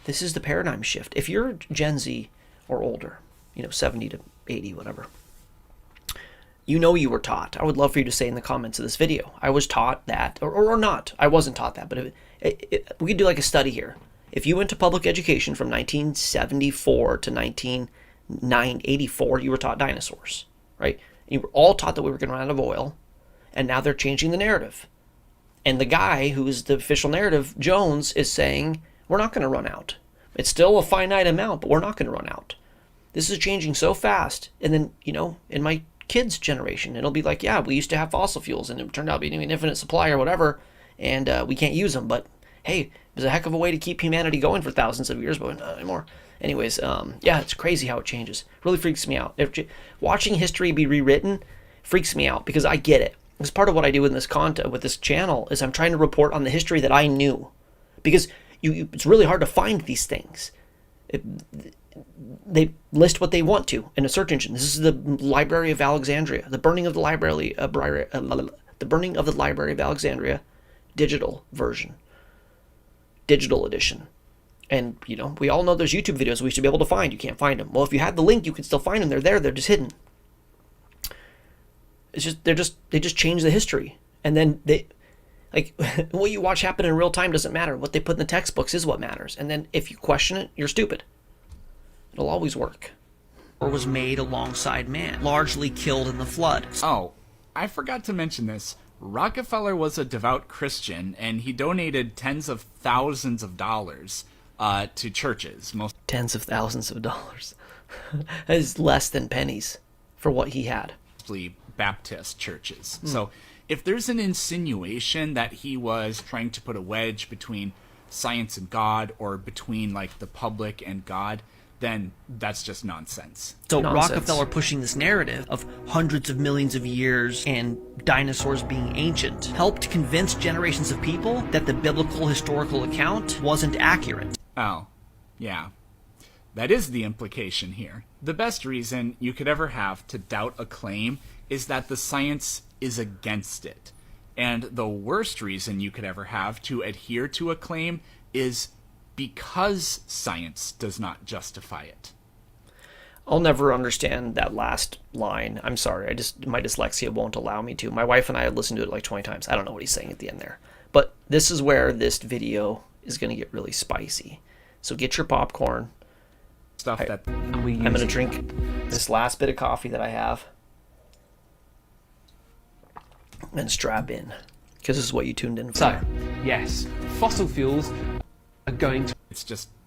This is the paradigm shift. If you're Gen Z or older, 70 to 80, whatever, you were taught. I would love for you to say in the comments of this video, I was taught that, or not. I wasn't taught that, but we could do like a study here. If you went to public education from 1974 to 1984, you were taught dinosaurs, right? And you were all taught that we were going to run out of oil, and now they're changing the narrative. And the guy who is the official narrative, Jones, is saying, we're not going to run out. It's still a finite amount, but we're not going to run out. This is changing so fast. And then, in my kids' generation, it'll be like, yeah, we used to have fossil fuels, and it turned out to be an infinite supply or whatever, and we can't use them. But, hey, it was a heck of a way to keep humanity going for thousands of years, but not anymore. Anyways, yeah, it's crazy how it changes. Really freaks me out. Watching history be rewritten freaks me out because I get it. It's part of what I do in this content, with this channel, is I'm trying to report on the history that I knew. Because it's really hard to find these things. They list what they want to in a search engine. This is the Library of Alexandria, the burning of the Library of Alexandria, digital version, digital edition. And we all know there's YouTube videos we used to be able to find. You can't find them. Well, if you had the link, you could still find them. They're there. They're just hidden. It's just they just change the history, and then what you watch happen in real time doesn't matter. What they put in the textbooks is what matters. And then if you question it, you're stupid. It'll always work. Or was made alongside man, largely killed in the flood. Oh, I forgot to mention this. Rockefeller was a devout Christian, and he donated tens of thousands of dollars to churches. Tens of thousands of dollars. That is less than pennies for what he had. Mostly Baptist churches. So if there's an insinuation that he was trying to put a wedge between science and God, or between the public and God, then that's just nonsense. So Nonsense. Rockefeller pushing this narrative of hundreds of millions of years and dinosaurs being ancient helped convince generations of people that the biblical historical account wasn't accurate. Oh, yeah. That is the implication here. The best reason you could ever have to doubt a claim is that the science is against it. And the worst reason you could ever have to adhere to a claim is because science does not justify it. I'll never understand that last line. I'm sorry. My dyslexia won't allow me to. My wife and I had listened to it like 20 times. I don't know what he's saying at the end there. But this is where this video is going to get really spicy. So get your popcorn. Stuff that I'm going to drink this last bit of coffee that I have. And strap in. Because this is what you tuned in for. So, yes, fossil fuels are going to...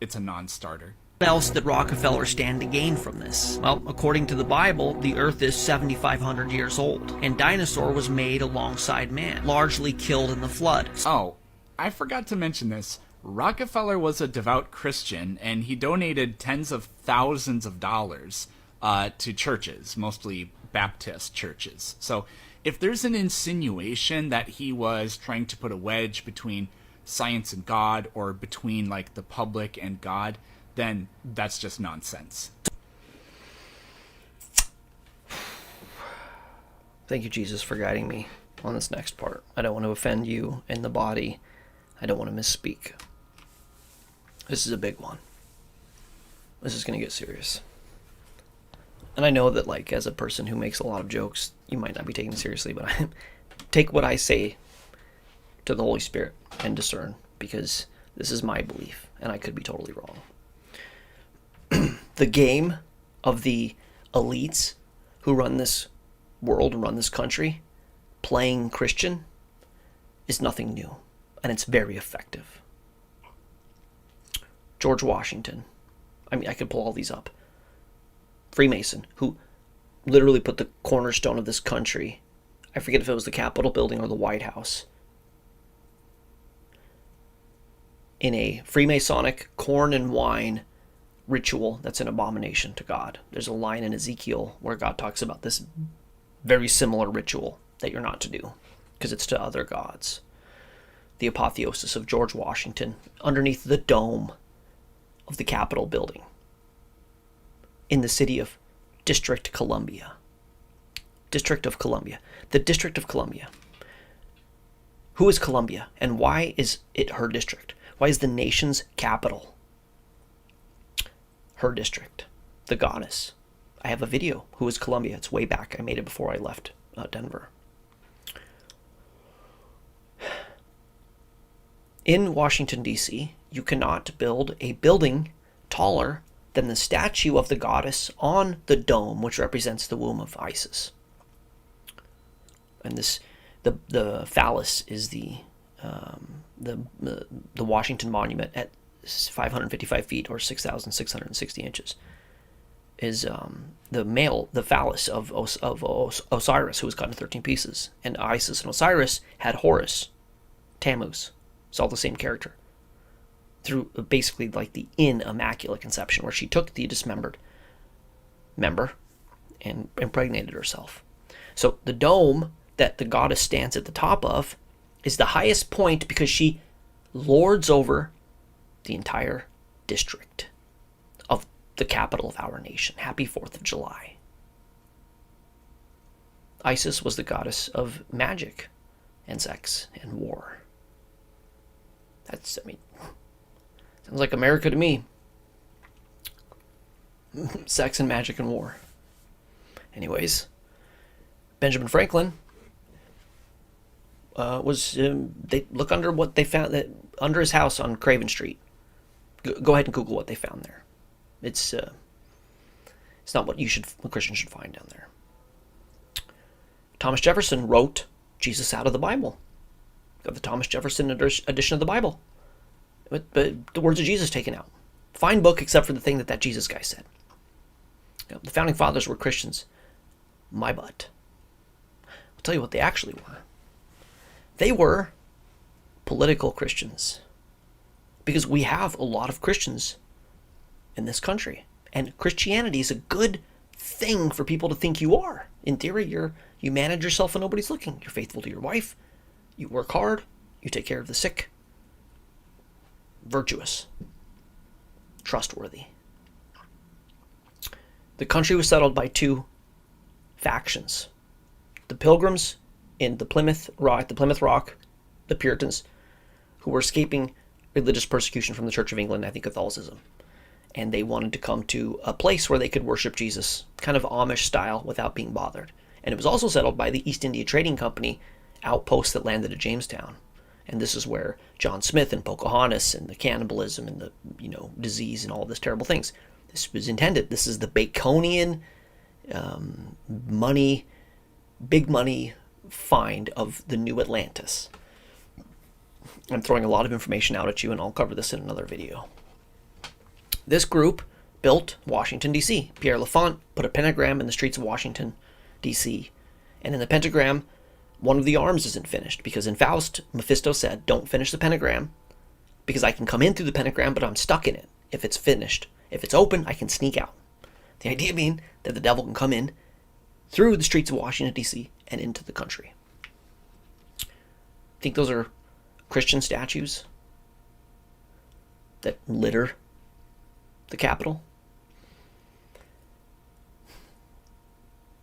It's a non-starter. What else did Rockefeller stand to gain from this? Well, according to the Bible, the Earth is 7,500 years old, and dinosaur was made alongside man, largely killed in the flood. Oh, I forgot to mention this. Rockefeller was a devout Christian, and he donated tens of thousands of dollars to churches, mostly Baptist churches. So if there's an insinuation that he was trying to put a wedge between science and God, or between like the public and God, then that's just nonsense. Thank you, Jesus, for guiding me on this next part. I don't want to offend you in the body. I don't want to misspeak. This is a big one. This is going to get serious. And I know that, like, as a person who makes a lot of jokes, you might not be taken seriously, but I take what I say to the Holy Spirit and discern, because this is my belief, and I could be totally wrong. The game of the elites who run this world and run this country, playing Christian, is nothing new, and it's very effective. George Washington, I mean, I could pull all these up. Freemason, who literally put the cornerstone of this country, I forget if it was the Capitol building or the White House, in a Freemasonic corn and wine ritual that's an abomination to God. There's a line in Ezekiel where God talks about this very similar ritual that you're not to do because it's to other gods. The apotheosis of George Washington underneath the dome of the Capitol building in the city of District of Columbia. The District of Columbia. Who is Columbia, and why is it her district? Why is the nation's capital her district? The goddess. I have a video. Who is Columbia? It's way back. I made it before I left Denver. In Washington, D.C., you cannot build a building taller than the statue of the goddess on the dome, which represents the womb of Isis. And this, the phallus is the Washington Monument at 555 feet or 6,660 inches. Is the phallus of Osiris, who was cut into 13 pieces. And Isis and Osiris had Horus, Tammuz. It's all the same character. Through basically like the Immaculate Conception, where she took the dismembered member and impregnated herself. So the dome that the goddess stands at the top of is the highest point because she lords over the entire district of the capital of our nation. Happy 4th of July. Isis was the goddess of magic and sex and war. Sounds like America to me. Sex and magic and war. Anyways, Benjamin Franklin they look under what they found that under his house on Craven Street. Go ahead and Google what they found there. It's not what a Christian should find down there. Thomas Jefferson wrote Jesus out of the Bible. Got the Thomas Jefferson edition of the Bible. But the words of Jesus taken out. Fine book except for the thing that Jesus guy said. The founding fathers were Christians. My butt. I'll tell you what they actually were. They were political Christians. Because we have a lot of Christians in this country. And Christianity is a good thing for people to think you are. In theory, you manage yourself when nobody's looking. You're faithful to your wife. You work hard. You take care of the sick. Virtuous. Trustworthy. The country was settled by two factions. The Pilgrims in the Plymouth Rock, the Puritans, who were escaping religious persecution from the Church of England, I think Catholicism. and they wanted to come to a place where they could worship Jesus, kind of Amish style, without being bothered. And it was also settled by the East India Trading Company outposts that landed at Jamestown. And this is where John Smith and Pocahontas and the cannibalism and the disease and all this terrible things. This was intended. This is the Baconian money, big money find of the new Atlantis. I'm throwing a lot of information out at you, and I'll cover this in another video. This group built Washington, D.C. Pierre L'Enfant put a pentagram in the streets of Washington, D.C. And in the pentagram, one of the arms isn't finished, because in Faust, Mephisto said, don't finish the pentagram, because I can come in through the pentagram, but I'm stuck in it if it's finished. If it's open, I can sneak out. The idea being that the devil can come in through the streets of Washington, D.C. and into the country. Think those are Christian statues that litter the Capitol?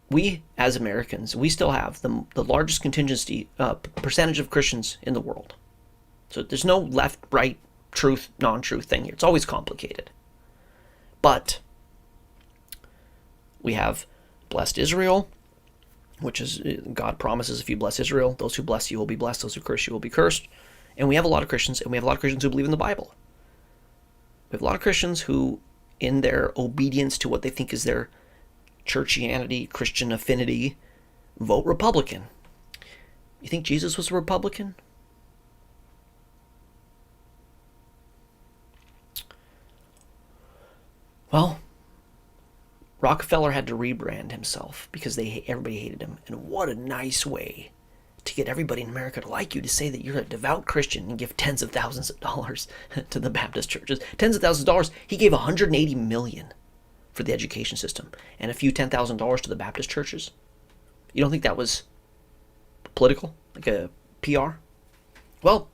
We, as Americans, we still have the largest percentage of Christians in the world. So there's no left, right, truth, non-truth thing here. It's always complicated. But we have blessed Israel, which is God promises if you bless Israel, those who bless you will be blessed, those who curse you will be cursed. And we have a lot of Christians, and we have a lot of Christians who believe in the Bible. We have a lot of Christians who, in their obedience to what they think is their churchianity, Christian affinity, vote Republican. You think Jesus was a Republican? Well, Rockefeller had to rebrand himself because everybody hated him. And what a nice way to get everybody in America to like you, to say that you're a devout Christian and give tens of thousands of dollars to the Baptist churches. Tens of thousands of dollars. He gave $180 million for the education system and a few $10,000 to the Baptist churches. You don't think that was political, like a PR? Well,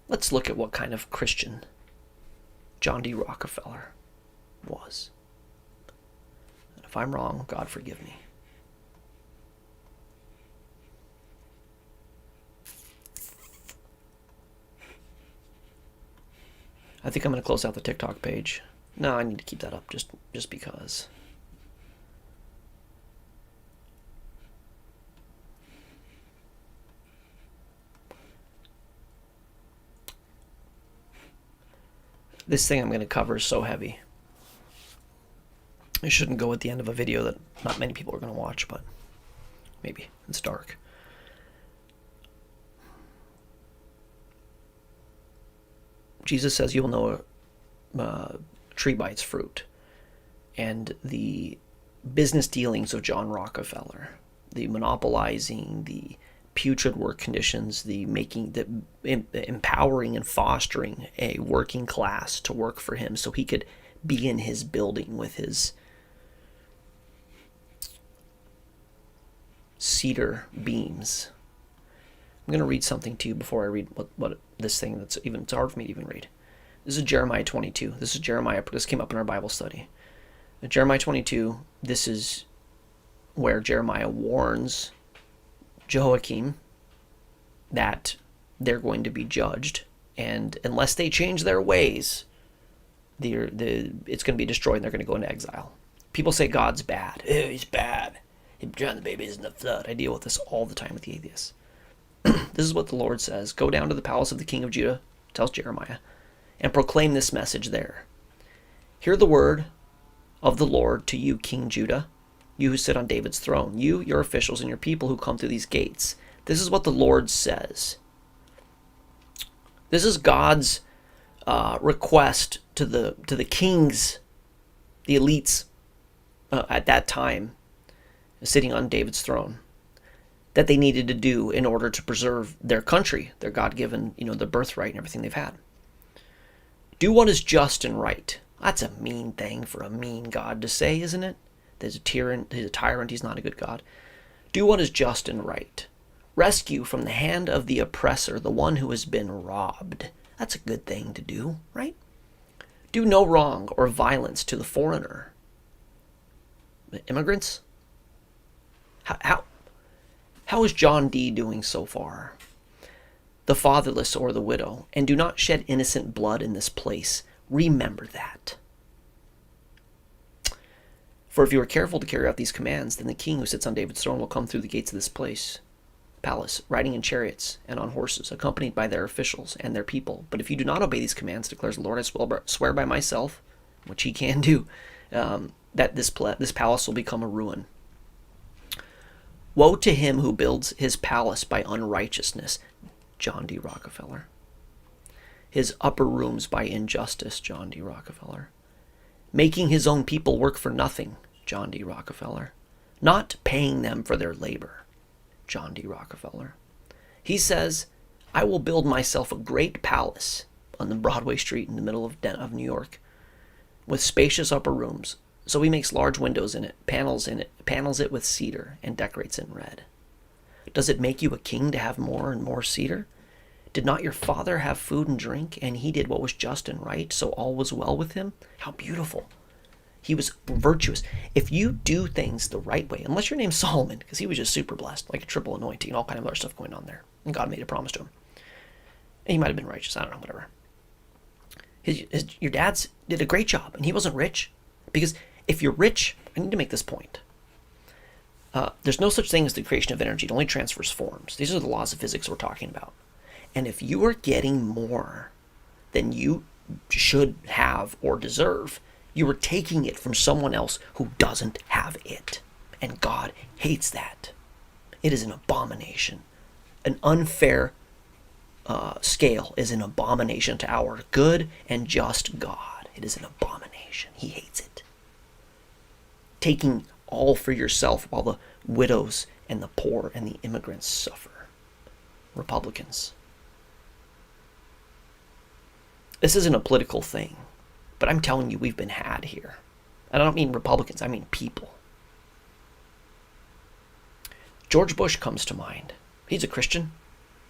let's look at what kind of Christian John D. Rockefeller was. And if I'm wrong, God forgive me. I think I'm going to close out the TikTok page. No, I need to keep that up just because. This thing I'm going to cover is so heavy. It shouldn't go at the end of a video that not many people are going to watch, but maybe. It's dark. Jesus says you will know a tree by its fruit. And the business dealings of John Rockefeller, the monopolizing, the putrid work conditions, the empowering and fostering a working class to work for him so he could be in his building with his cedar beams. I'm going to read something to you before I read what this thing it's hard for me to even read. This is Jeremiah 22. This is Jeremiah. This came up in our Bible study. Jeremiah 22, this is where Jeremiah warns Jehoiakim that they're going to be judged, and unless they change their ways, it's going to be destroyed and they're going to go into exile. People say God's bad. Oh, he's bad. He drowned the babies in the flood. I deal with this all the time with the atheists. This is what the Lord says. Go down to the palace of the king of Judah, tells Jeremiah, and proclaim this message there. Hear the word of the Lord to you, King Judah, you who sit on David's throne, you, your officials, and your people who come through these gates. This is what the Lord says. This is God's request to the kings, the elites at that time, sitting on David's throne, that they needed to do in order to preserve their country, their God-given, the birthright and everything they've had. Do what is just and right. That's a mean thing for a mean God to say, isn't it? There's a tyrant, he's not a good God. Do what is just and right. Rescue from the hand of the oppressor the one who has been robbed. That's a good thing to do, right? Do no wrong or violence to the foreigner. The immigrants? How is John D. doing so far? The fatherless or the widow, and do not shed innocent blood in this place. Remember that. For if you are careful to carry out these commands, then the king who sits on David's throne will come through the gates of this palace, riding in chariots and on horses, accompanied by their officials and their people. But if you do not obey these commands, declares the Lord, I swear by myself, which he can do, that this palace will become a ruin. Woe to him who builds his palace by unrighteousness, John D. Rockefeller. His upper rooms by injustice, John D. Rockefeller. Making his own people work for nothing, John D. Rockefeller. Not paying them for their labor, John D. Rockefeller. He says, I will build myself a great palace on the Broadway street in the middle of New York with spacious upper rooms. So he makes large windows in it, panels it with cedar, and decorates it in red. Does it make you a king to have more and more cedar? Did not your father have food and drink, and he did what was just and right, so all was well with him? How beautiful. He was virtuous. If you do things the right way, unless your name's Solomon, because he was just super blessed, like a triple anointing, and all kind of other stuff going on there, and God made a promise to him. And he might have been righteous, I don't know, whatever. Your dad's did a great job, and he wasn't rich, because if you're rich, I need to make this point. There's no such thing as the creation of energy. It only transfers forms. These are the laws of physics we're talking about. And if you are getting more than you should have or deserve, you are taking it from someone else who doesn't have it. And God hates that. It is an abomination. An unfair scale is an abomination to our good and just God. It is an abomination. He hates it. Taking all for yourself while the widows and the poor and the immigrants suffer. Republicans. This isn't a political thing, but I'm telling you we've been had here. And I don't mean Republicans, I mean people. George Bush comes to mind. He's a Christian,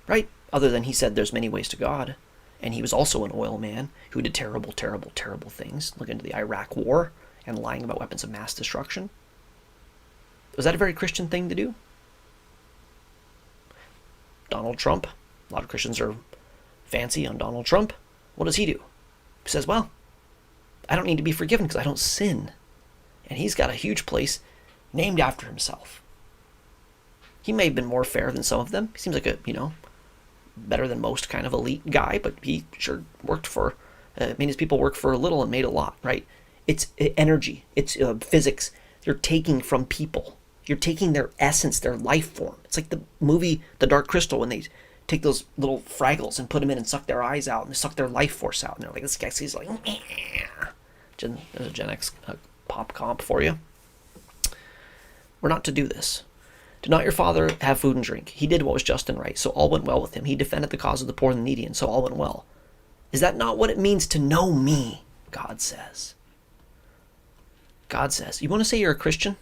right? Other than he said there's many ways to God. And he was also an oil man who did terrible, terrible, terrible things. Look into the Iraq War and lying about weapons of mass destruction. Was that a very Christian thing to do? Donald Trump. A lot of Christians are fancy on Donald Trump. What does he do? He says, well, I don't need to be forgiven because I don't sin. And he's got a huge place named after himself. He may have been more fair than some of them. He seems like a, better than most kind of elite guy, but he sure worked for, made his people work for a little and made a lot, right? It's energy. It's physics. You're taking from people. You're taking their essence, their life form. It's like the movie The Dark Crystal when they take those little Fraggles and put them in and suck their eyes out and they suck their life force out. And they're like, this guy's like, there's a Gen X pop comp for you. We're not to do this. Did not your father have food and drink? He did what was just and right, so all went well with him. He defended the cause of the poor and the needy, and so all went well. Is that not what it means to know me? God says. God says. You want to say you're a Christian?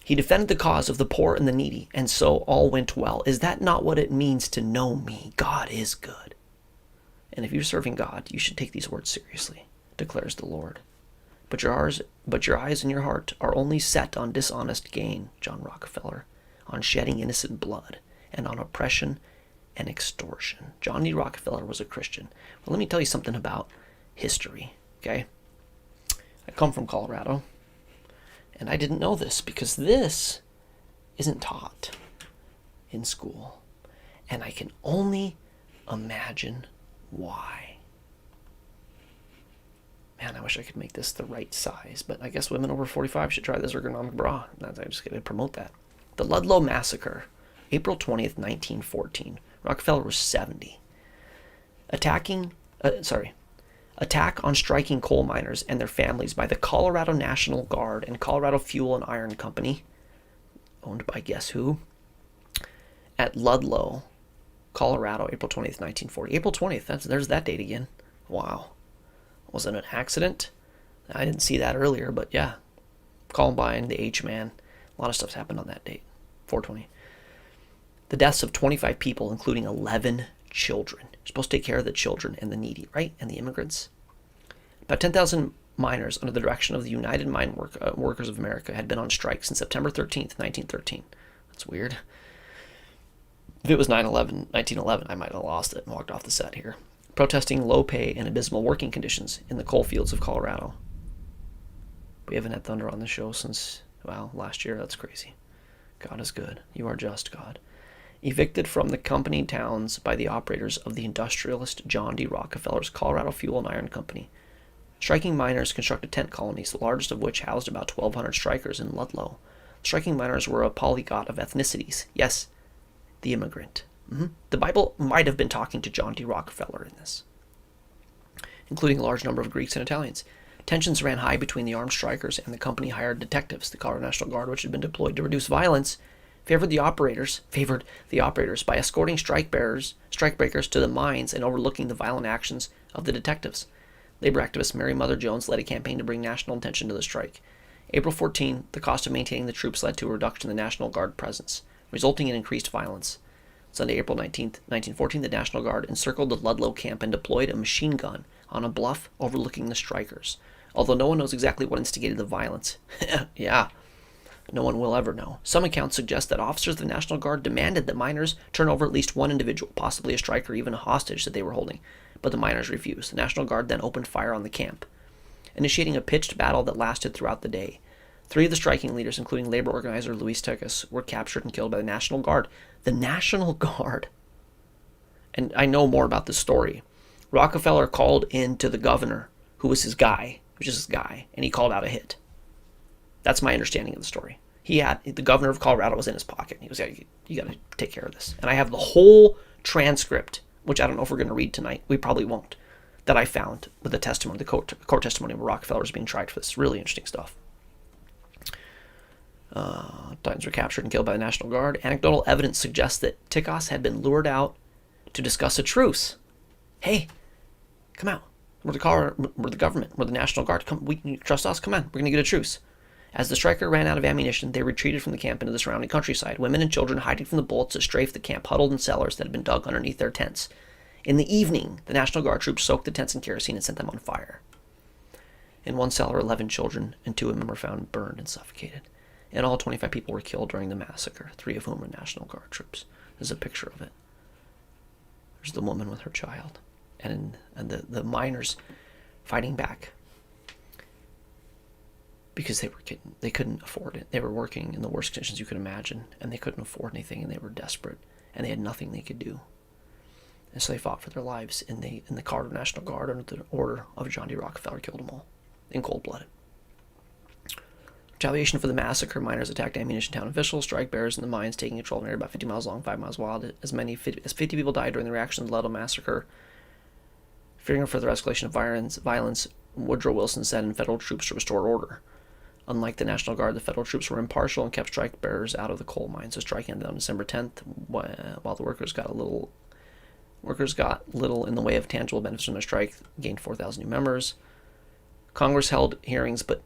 He defended the cause of the poor and the needy, and so all went well. Is that not what it means to know me? God is good. And if you're serving God, you should take these words seriously, declares the Lord. But your eyes and your heart are only set on dishonest gain, John Rockefeller, on shedding innocent blood, and on oppression and extortion. John D. Rockefeller was a Christian. Well, let me tell you something about history, okay? I come from Colorado, and I didn't know this because this isn't taught in school. And I can only imagine why. Man, I wish I could make this the right size, but I guess women over 45 should try this ergonomic bra. I'm just going to promote that. The Ludlow Massacre, April 20th, 1914. Rockefeller was 70. Attack on striking coal miners and their families by the Colorado National Guard and Colorado Fuel and Iron Company, owned by guess who? At Ludlow, Colorado, April 20th, 1940. April 20th, there's that date again. Wow. Was it an accident? I didn't see that earlier, but yeah. Columbine, the H-Man. A lot of stuff's happened on that date. 420. The deaths of 25 people, including 11 children. You're supposed to take care of the children and the needy, right? And the immigrants. About 10,000 miners under the direction of the United Mine Workers of America had been on strike since September 13th, 1913. That's weird. If it was 1911, I might have lost it and walked off the set here. Protesting low pay and abysmal working conditions in the coal fields of Colorado. We haven't had thunder on the show since, well, last year. That's crazy. God is good. You are just, God. Evicted from the company towns by the operators of the industrialist John D. Rockefeller's Colorado Fuel and Iron Company. Striking miners constructed tent colonies, the largest of which housed about 1,200 strikers in Ludlow. The striking miners were a polyglot of ethnicities. Yes, the immigrant. The Bible might have been talking to John D. Rockefeller in this, including a large number of Greeks and Italians. Tensions ran high between the armed strikers and the company hired detectives. The Colorado National Guard, which had been deployed to reduce violence, favored the operators by escorting strikebreakers to the mines and overlooking the violent actions of the detectives. Labor activist Mary Mother Jones led a campaign to bring national attention to the strike. April 14, the cost of maintaining the troops led to a reduction in the National Guard presence, resulting in increased violence. Sunday, April 19, 1914, the National Guard encircled the Ludlow camp and deployed a machine gun on a bluff overlooking the strikers. Although no one knows exactly what instigated the violence. Yeah, no one will ever know. Some accounts suggest that officers of the National Guard demanded that miners turn over at least one individual, possibly a striker or even a hostage that they were holding, but the miners refused. The National Guard then opened fire on the camp, initiating a pitched battle that lasted throughout the day. 3 of the striking leaders, including labor organizer Luis Tecas, were captured and killed by the National Guard. The National Guard. And I know more about this story. Rockefeller called in to the governor, who was his guy, and he called out a hit. That's my understanding of the story. The governor of Colorado was in his pocket. He was like, you got to take care of this. And I have the whole transcript, which I don't know if we're going to read tonight. We probably won't. That I found with the testimony, the court testimony where Rockefeller was being tried for this. Really interesting stuff. Titans were captured and killed by the National Guard. Anecdotal evidence suggests that Tecas had been lured out to discuss a truce. Hey, come out. We're the government. We're the National Guard. Come, you trust us? Come on. We're going to get a truce. As the striker ran out of ammunition, they retreated from the camp into the surrounding countryside. Women and children hiding from the bullets that strafed the camp huddled in cellars that had been dug underneath their tents. In the evening, the National Guard troops soaked the tents in kerosene and set them on fire. In one cellar, 11 children and 2 women were found burned and suffocated. In all, 25 people were killed during the massacre, 3 of whom were National Guard troops. There's a picture of it. There's the woman with her child. And the miners fighting back because they couldn't afford it. They were working in the worst conditions you could imagine, and they couldn't afford anything, and they were desperate, and they had nothing they could do. And so they fought for their lives, and the Colorado National Guard, under the order of John D. Rockefeller, killed them all in cold-blooded. Retaliation for the massacre, miners attacked ammunition town officials, strike bearers in the mines, taking control of an area about 50 miles long, 5 miles wide. As many as 50 people died during the reaction to the Ludlow massacre. Fearing a further escalation of violence, Woodrow Wilson sent in federal troops to restore order. Unlike the National Guard, the federal troops were impartial and kept strike bearers out of the coal mines. The strike ended on December 10th, while the workers got little in the way of tangible benefits from their strike, gained 4,000 new members. Congress held hearings but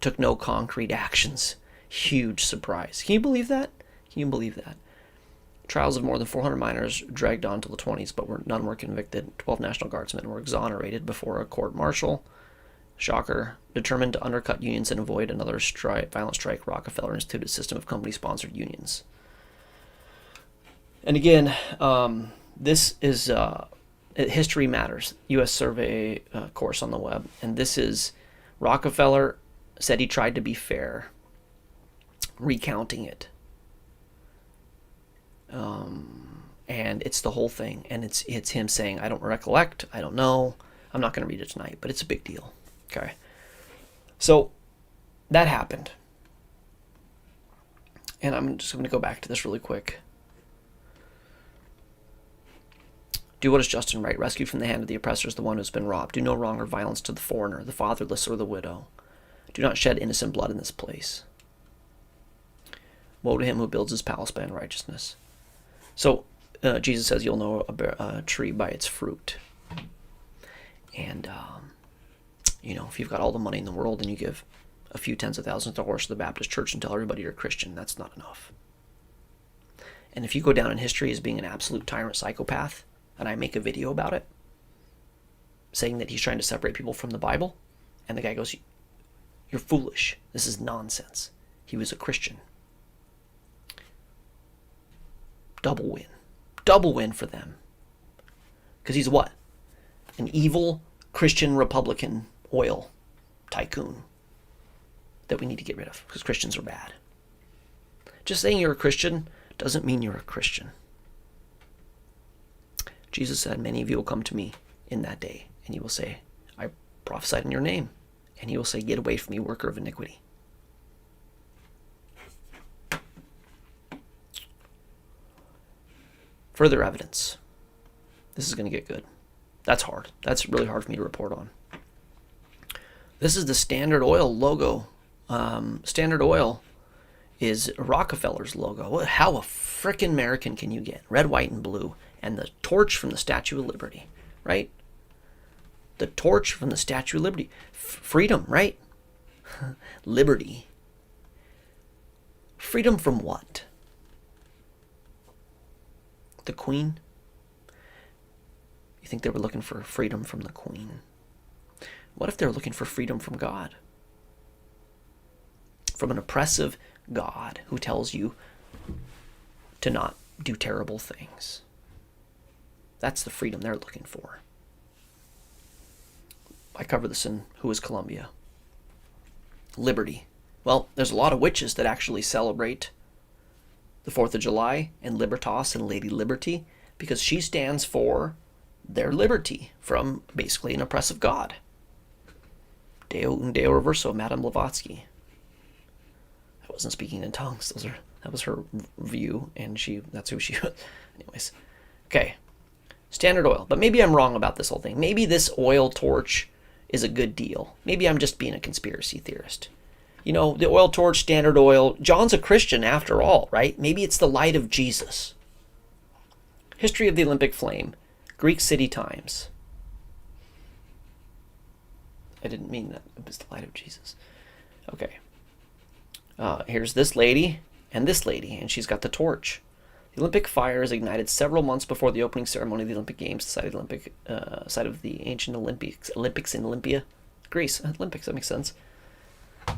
took no concrete actions. Huge surprise. Can you believe that? Trials of more than 400 miners dragged on till the 20s, but none were convicted. 12 National Guardsmen were exonerated before a court-martial. Shocker. Determined to undercut unions and avoid another violent strike, Rockefeller instituted a system of company-sponsored unions. And again, this is History Matters, U.S. Survey course on the web. And this is Rockefeller said he tried to be fair, recounting it. And it's the whole thing. And it's him saying, I don't recollect, I don't know, I'm not going to read it tonight, but it's a big deal. Okay. So that happened. And I'm just going to go back to this really quick. Do what is just and right. Rescue from the hand of the oppressor is the one who has been robbed. Do no wrong or violence to the foreigner, the fatherless, or the widow. Do not shed innocent blood in this place. Woe to him who builds his palace by unrighteousness. So Jesus says you'll know a tree by its fruit. And, if you've got all the money in the world and you give a few tens of thousands of dollars to the Baptist church and tell everybody you're a Christian, that's not enough. And if you go down in history as being an absolute tyrant psychopath, and I make a video about it, saying that he's trying to separate people from the Bible, and the guy goes, you're foolish. This is nonsense. He was a Christian. Double win. Double win for them. Because he's what? An evil Christian Republican oil tycoon. that we need to get rid of because Christians are bad. Just saying you're a Christian doesn't mean you're a Christian. Jesus said, many of you will come to me in that day, and you will say, I prophesied in your name. And he will say, get away from me, worker of iniquity. Further evidence. This is going to get good. That's hard. That's really hard for me to report on. This is the Standard Oil logo. Standard Oil is Rockefeller's logo. How a frickin' American can you get? Red, white, and blue. And the torch from the Statue of Liberty, right? The torch from the Statue of Liberty. Freedom, right? Liberty. Freedom from what? The Queen? You think they were looking for freedom from the Queen? What if they're looking for freedom from God? From an oppressive God who tells you to not do terrible things. That's the freedom they're looking for. I cover this in Who is Columbia? Liberty. Well, there's a lot of witches that actually celebrate the 4th of July and Libertas and Lady Liberty because she stands for their liberty from basically an oppressive God. Deo un Deo reverso, Madame Blavatsky. I wasn't speaking in tongues. That was her view, and that's who she was. Anyways. Okay. Standard Oil. But maybe I'm wrong about this whole thing. Maybe this oil torch is a good deal. Maybe I'm just being a conspiracy theorist. You know, the oil torch, Standard Oil, John's a Christian after all, right? Maybe it's the light of Jesus. History of the Olympic Flame. Greek City Times. I didn't mean that. It was the light of Jesus. Okay. Here's this lady, and she's got the torch. The Olympic fire is ignited several months before the opening ceremony of the Olympic Games, site of the ancient Olympics in Olympia, Greece. Olympics, that makes sense.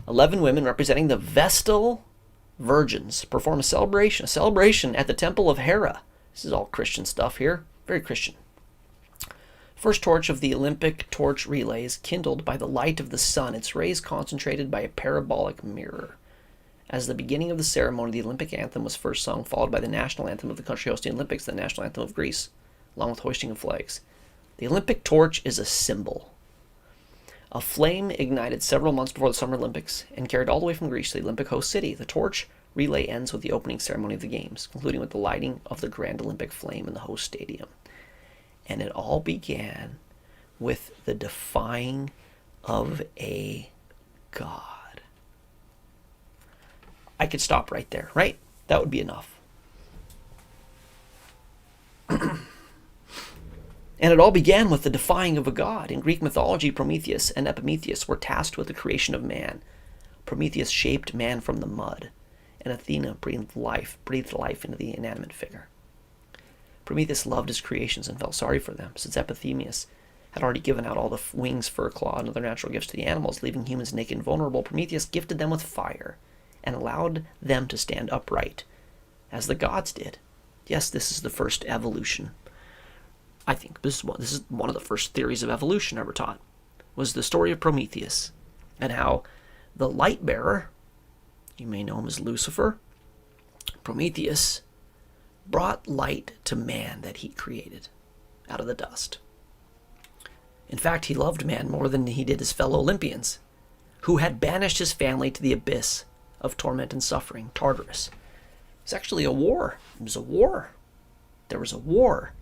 11 women representing the Vestal Virgins perform a celebration at the Temple of Hera. This is all Christian stuff here. Very Christian. First torch of the Olympic torch relay is kindled by the light of the sun, its rays concentrated by a parabolic mirror. As the beginning of the ceremony, the Olympic anthem was first sung, followed by the national anthem of the country hosting the Olympics, the national anthem of Greece, along with hoisting of flags. The Olympic torch is a symbol. A flame ignited several months before the Summer Olympics and carried all the way from Greece to the Olympic host city. The torch relay ends with the opening ceremony of the Games, concluding with the lighting of the grand Olympic flame in the host stadium. And it all began with the defying of a god. I could stop right there, right? That would be enough. And it all began with the defying of a god. In Greek mythology, Prometheus and Epimetheus were tasked with the creation of man. Prometheus shaped man from the mud, and Athena breathed life into the inanimate figure. Prometheus loved his creations and felt sorry for them, since Epimetheus had already given out all the wings, fur, claw, and other natural gifts to the animals, leaving humans naked and vulnerable. Prometheus gifted them with fire and allowed them to stand upright, as the gods did. Yes, this is the first evolution. I think this is one of the first theories of evolution ever taught, was the story of Prometheus, and how the light bearer, you may know him as Lucifer, Prometheus, brought light to man that he created out of the dust. In fact, he loved man more than he did his fellow Olympians, who had banished his family to the abyss of torment and suffering, Tartarus. It's actually a war. It was a war. There was a war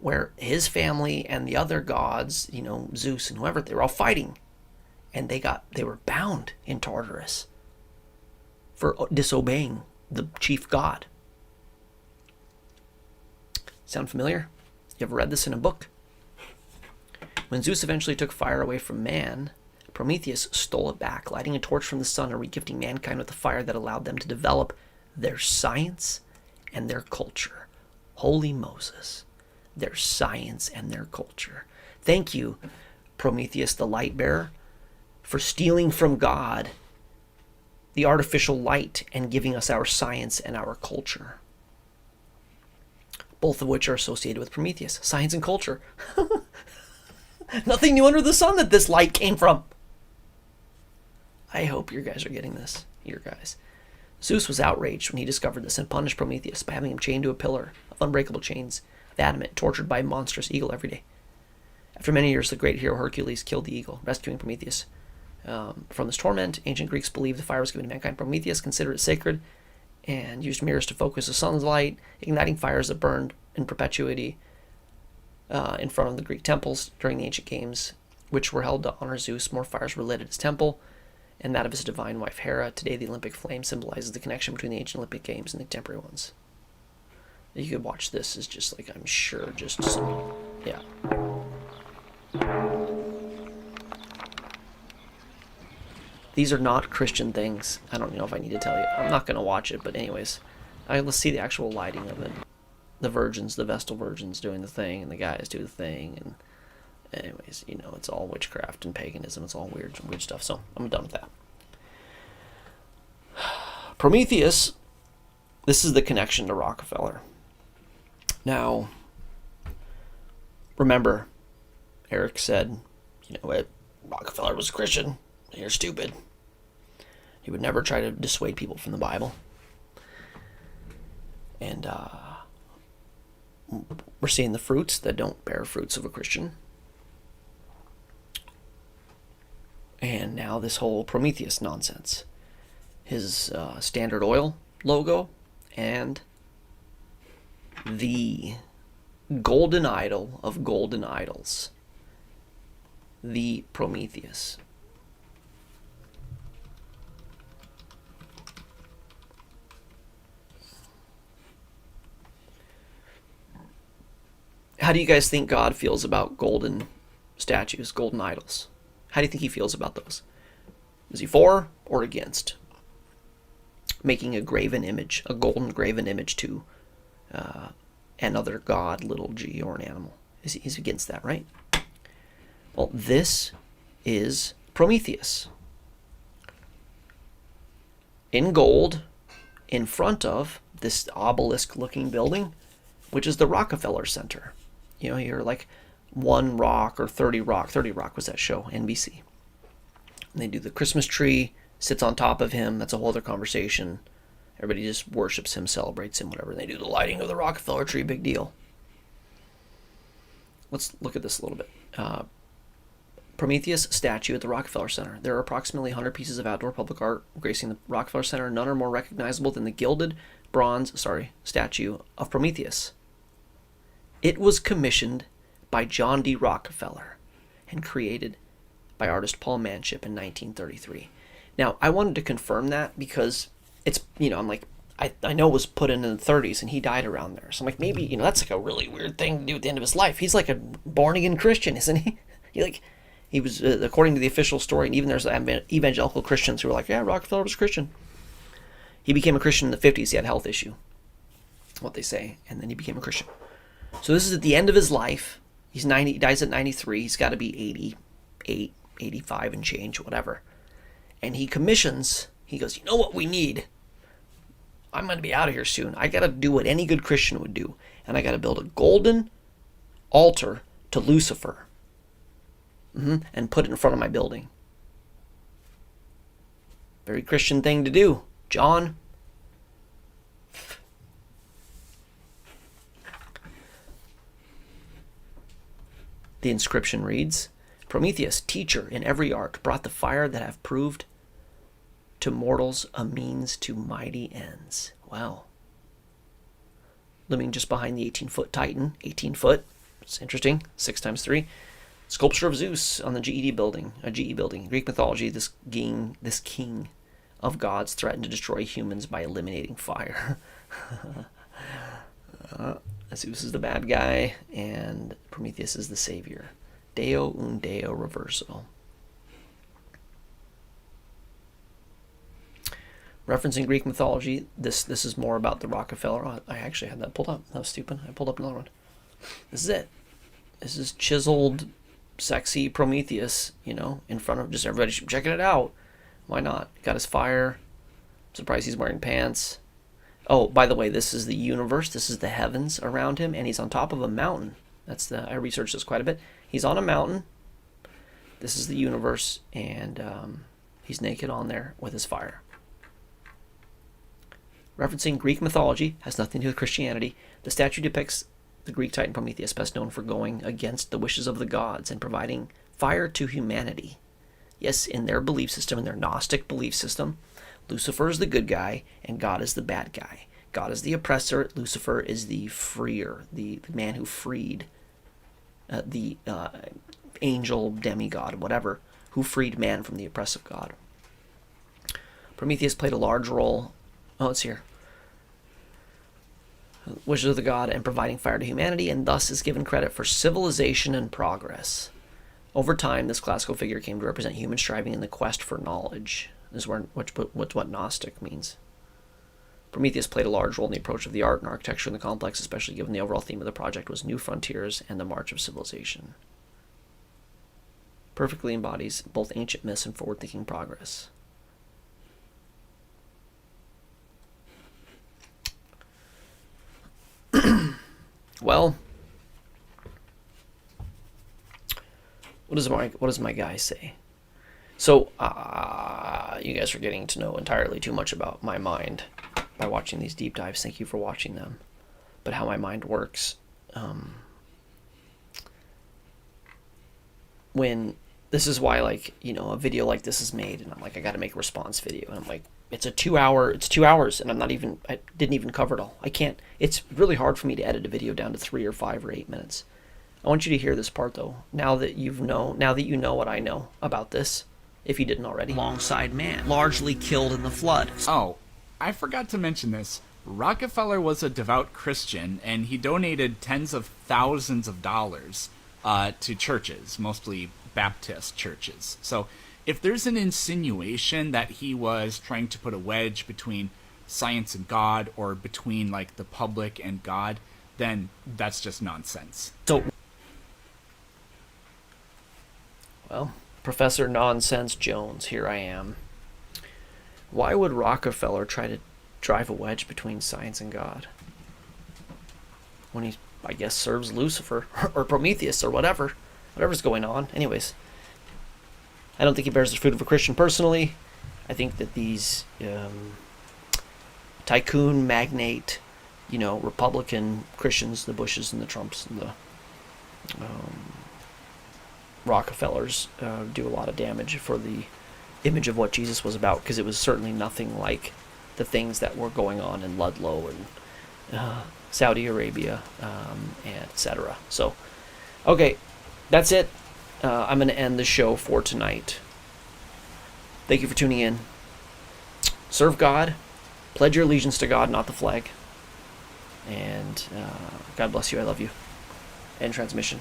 where his family and the other gods, Zeus and whoever, they were all fighting. And they were bound in Tartarus for disobeying the chief god. Sound familiar? You ever read this in a book? When Zeus eventually took fire away from man, Prometheus stole it back, lighting a torch from the sun and regifting mankind with the fire that allowed them to develop their science and their culture. Holy Moses, their science and their culture. Thank you, Prometheus, the light bearer, for stealing from God the artificial light and giving us our science and our culture. Both of which are associated with Prometheus. Science and culture. Nothing new under the sun that this light came from. I hope your guys are getting this. Your guys. Zeus was outraged when he discovered this and punished Prometheus by having him chained to a pillar of unbreakable chains of adamant, tortured by a monstrous eagle every day. After many years, the great hero Hercules killed the eagle, rescuing Prometheus from this torment. Ancient Greeks believed the fire was given to mankind. Prometheus considered it sacred and used mirrors to focus the sun's light, igniting fires that burned in perpetuity in front of the Greek temples during the ancient games, which were held to honor Zeus. More fires were lit at his temple and that of his divine wife Hera. Today, the Olympic flame symbolizes the connection between the ancient Olympic Games and the contemporary ones. You could watch this as just like, I'm sure, just yeah. These are not Christian things. I don't know if I need to tell you. I'm not going to watch it, but anyways. Let's see the actual lighting of it. The virgins, the Vestal virgins doing the thing, and the guys do the thing, and anyways, you know, it's all witchcraft and paganism. It's all weird stuff, so I'm done with that. Prometheus, this is the connection to Rockefeller. Now, remember, Eric said, you know what, Rockefeller was a Christian. You're stupid. He would never try to dissuade people from the Bible. And we're seeing the fruits that don't bear fruits of a Christian. And now this whole Prometheus nonsense. His Standard Oil logo and the golden idol of golden idols, the Prometheus. How do you guys think God feels about golden statues, golden idols? How do you think he feels about those? Is he for or against making a graven image, a golden graven image to another god, little g, or an animal? He's against that, right? Well, this is Prometheus in gold in front of this obelisk-looking building, which is the Rockefeller Center. You know, you're like 1 Rock or 30 Rock. 30 Rock was that show, NBC. And they do the Christmas tree, sits on top of him. That's a whole other conversation. Everybody just worships him, celebrates him, whatever. They do the lighting of the Rockefeller tree, big deal. Let's look at this a little bit. Prometheus statue at the Rockefeller Center. There are approximately 100 pieces of outdoor public art gracing the Rockefeller Center. None are more recognizable than the gilded statue of Prometheus. It was commissioned by John D. Rockefeller and created by artist Paul Manship in 1933. Now, I wanted to confirm that because it's, you know, I'm like, I know it was put in the 30s and he died around there. So I'm like, maybe, you know, that's like a really weird thing to do at the end of his life. He's like a born-again Christian, isn't he? He was, according to the official story, and even there's evangelical Christians who were like, yeah, Rockefeller was a Christian. He became a Christian in the 50s. He had a health issue, what they say, and then he became a Christian. So this is at the end of his life. He's 90, he dies at 93. He's got to be 88, 85 and change, whatever. And he commissions, he goes, you know what we need? I'm going to be out of here soon. I got to do what any good Christian would do. And I got to build a golden altar to Lucifer. And put it in front of my building. Very Christian thing to do, John. The inscription reads, Prometheus, teacher in every art, brought the fire that have proved to mortals a means to mighty ends. Wow. Living just behind the 18-foot Titan. 18 foot. It's interesting. 6 times 3. Sculpture of Zeus on the GE building. Greek mythology, this king of gods threatened to destroy humans by eliminating fire. Zeus is the bad guy, and Prometheus is the savior. Deo un Deo reverso. Referencing Greek mythology, this is more about the Rockefeller. Oh, I actually had that pulled up. That was stupid. I pulled up another one. This is it. This is chiseled, sexy Prometheus, you know, in front of just everybody checking it out. Why not? Got his fire. I'm surprised he's wearing pants. Oh, by the way, this is the universe. This is the heavens around him, and he's on top of a mountain. I researched this quite a bit. He's on a mountain. This is the universe, and He's naked on there with his fire. Referencing Greek mythology, has nothing to do with Christianity, the statue depicts the Greek titan Prometheus, best known for going against the wishes of the gods and providing fire to humanity. Yes, in their belief system, in their Gnostic belief system, Lucifer is the good guy and God is the bad guy. God is the oppressor, Lucifer is the freer, the man who freed the angel, demigod, whatever, who freed man from the oppressive God. Prometheus played a large role, it's here, wishes of the god and providing fire to humanity, and thus is given credit for civilization and progress. Over time, this classical figure came to represent human striving in the quest for knowledge. This is what Gnostic means. Prometheus played a large role in the approach of the art and architecture in the complex, especially given the overall theme of the project was new frontiers and the march of civilization. Perfectly embodies both ancient myths and forward-thinking progress. Well, what does my guy say? So, you guys are getting to know entirely too much about my mind by watching these deep dives. Thank you for watching them. But how my mind works, when this is why, like, you know, a video like this is made, and I'm like, I got to make a response video, and I'm like, it's 2 hours, and I didn't even cover it all. I can't. It's really hard for me to edit a video down to 3 or 5 or 8 minutes. I want you to hear this part though. Now that you know what I know about this, if you didn't already. Alongside man, largely killed in the flood. Oh, I forgot to mention this. Rockefeller was a devout Christian, and he donated tens of thousands of dollars to churches, mostly Baptist churches. So if there's an insinuation that he was trying to put a wedge between science and God, or between, like, the public and God, then that's just nonsense. So, well, Professor Nonsense Jones, here I am. Why would Rockefeller try to drive a wedge between science and God when he, I guess, serves Lucifer or Prometheus or whatever's going on? Anyways, I don't think he bears the fruit of a Christian personally. I think that these tycoon, magnate, Republican Christians, the Bushes and the Trumps and the Rockefellers do a lot of damage for the image of what Jesus was about, because it was certainly nothing like the things that were going on in Ludlow and Saudi Arabia, and etc. So, okay, that's it. I'm going to end the show for tonight. Thank you for tuning in. Serve God. Pledge your allegiance to God, not the flag. And God bless you. I love you. End transmission.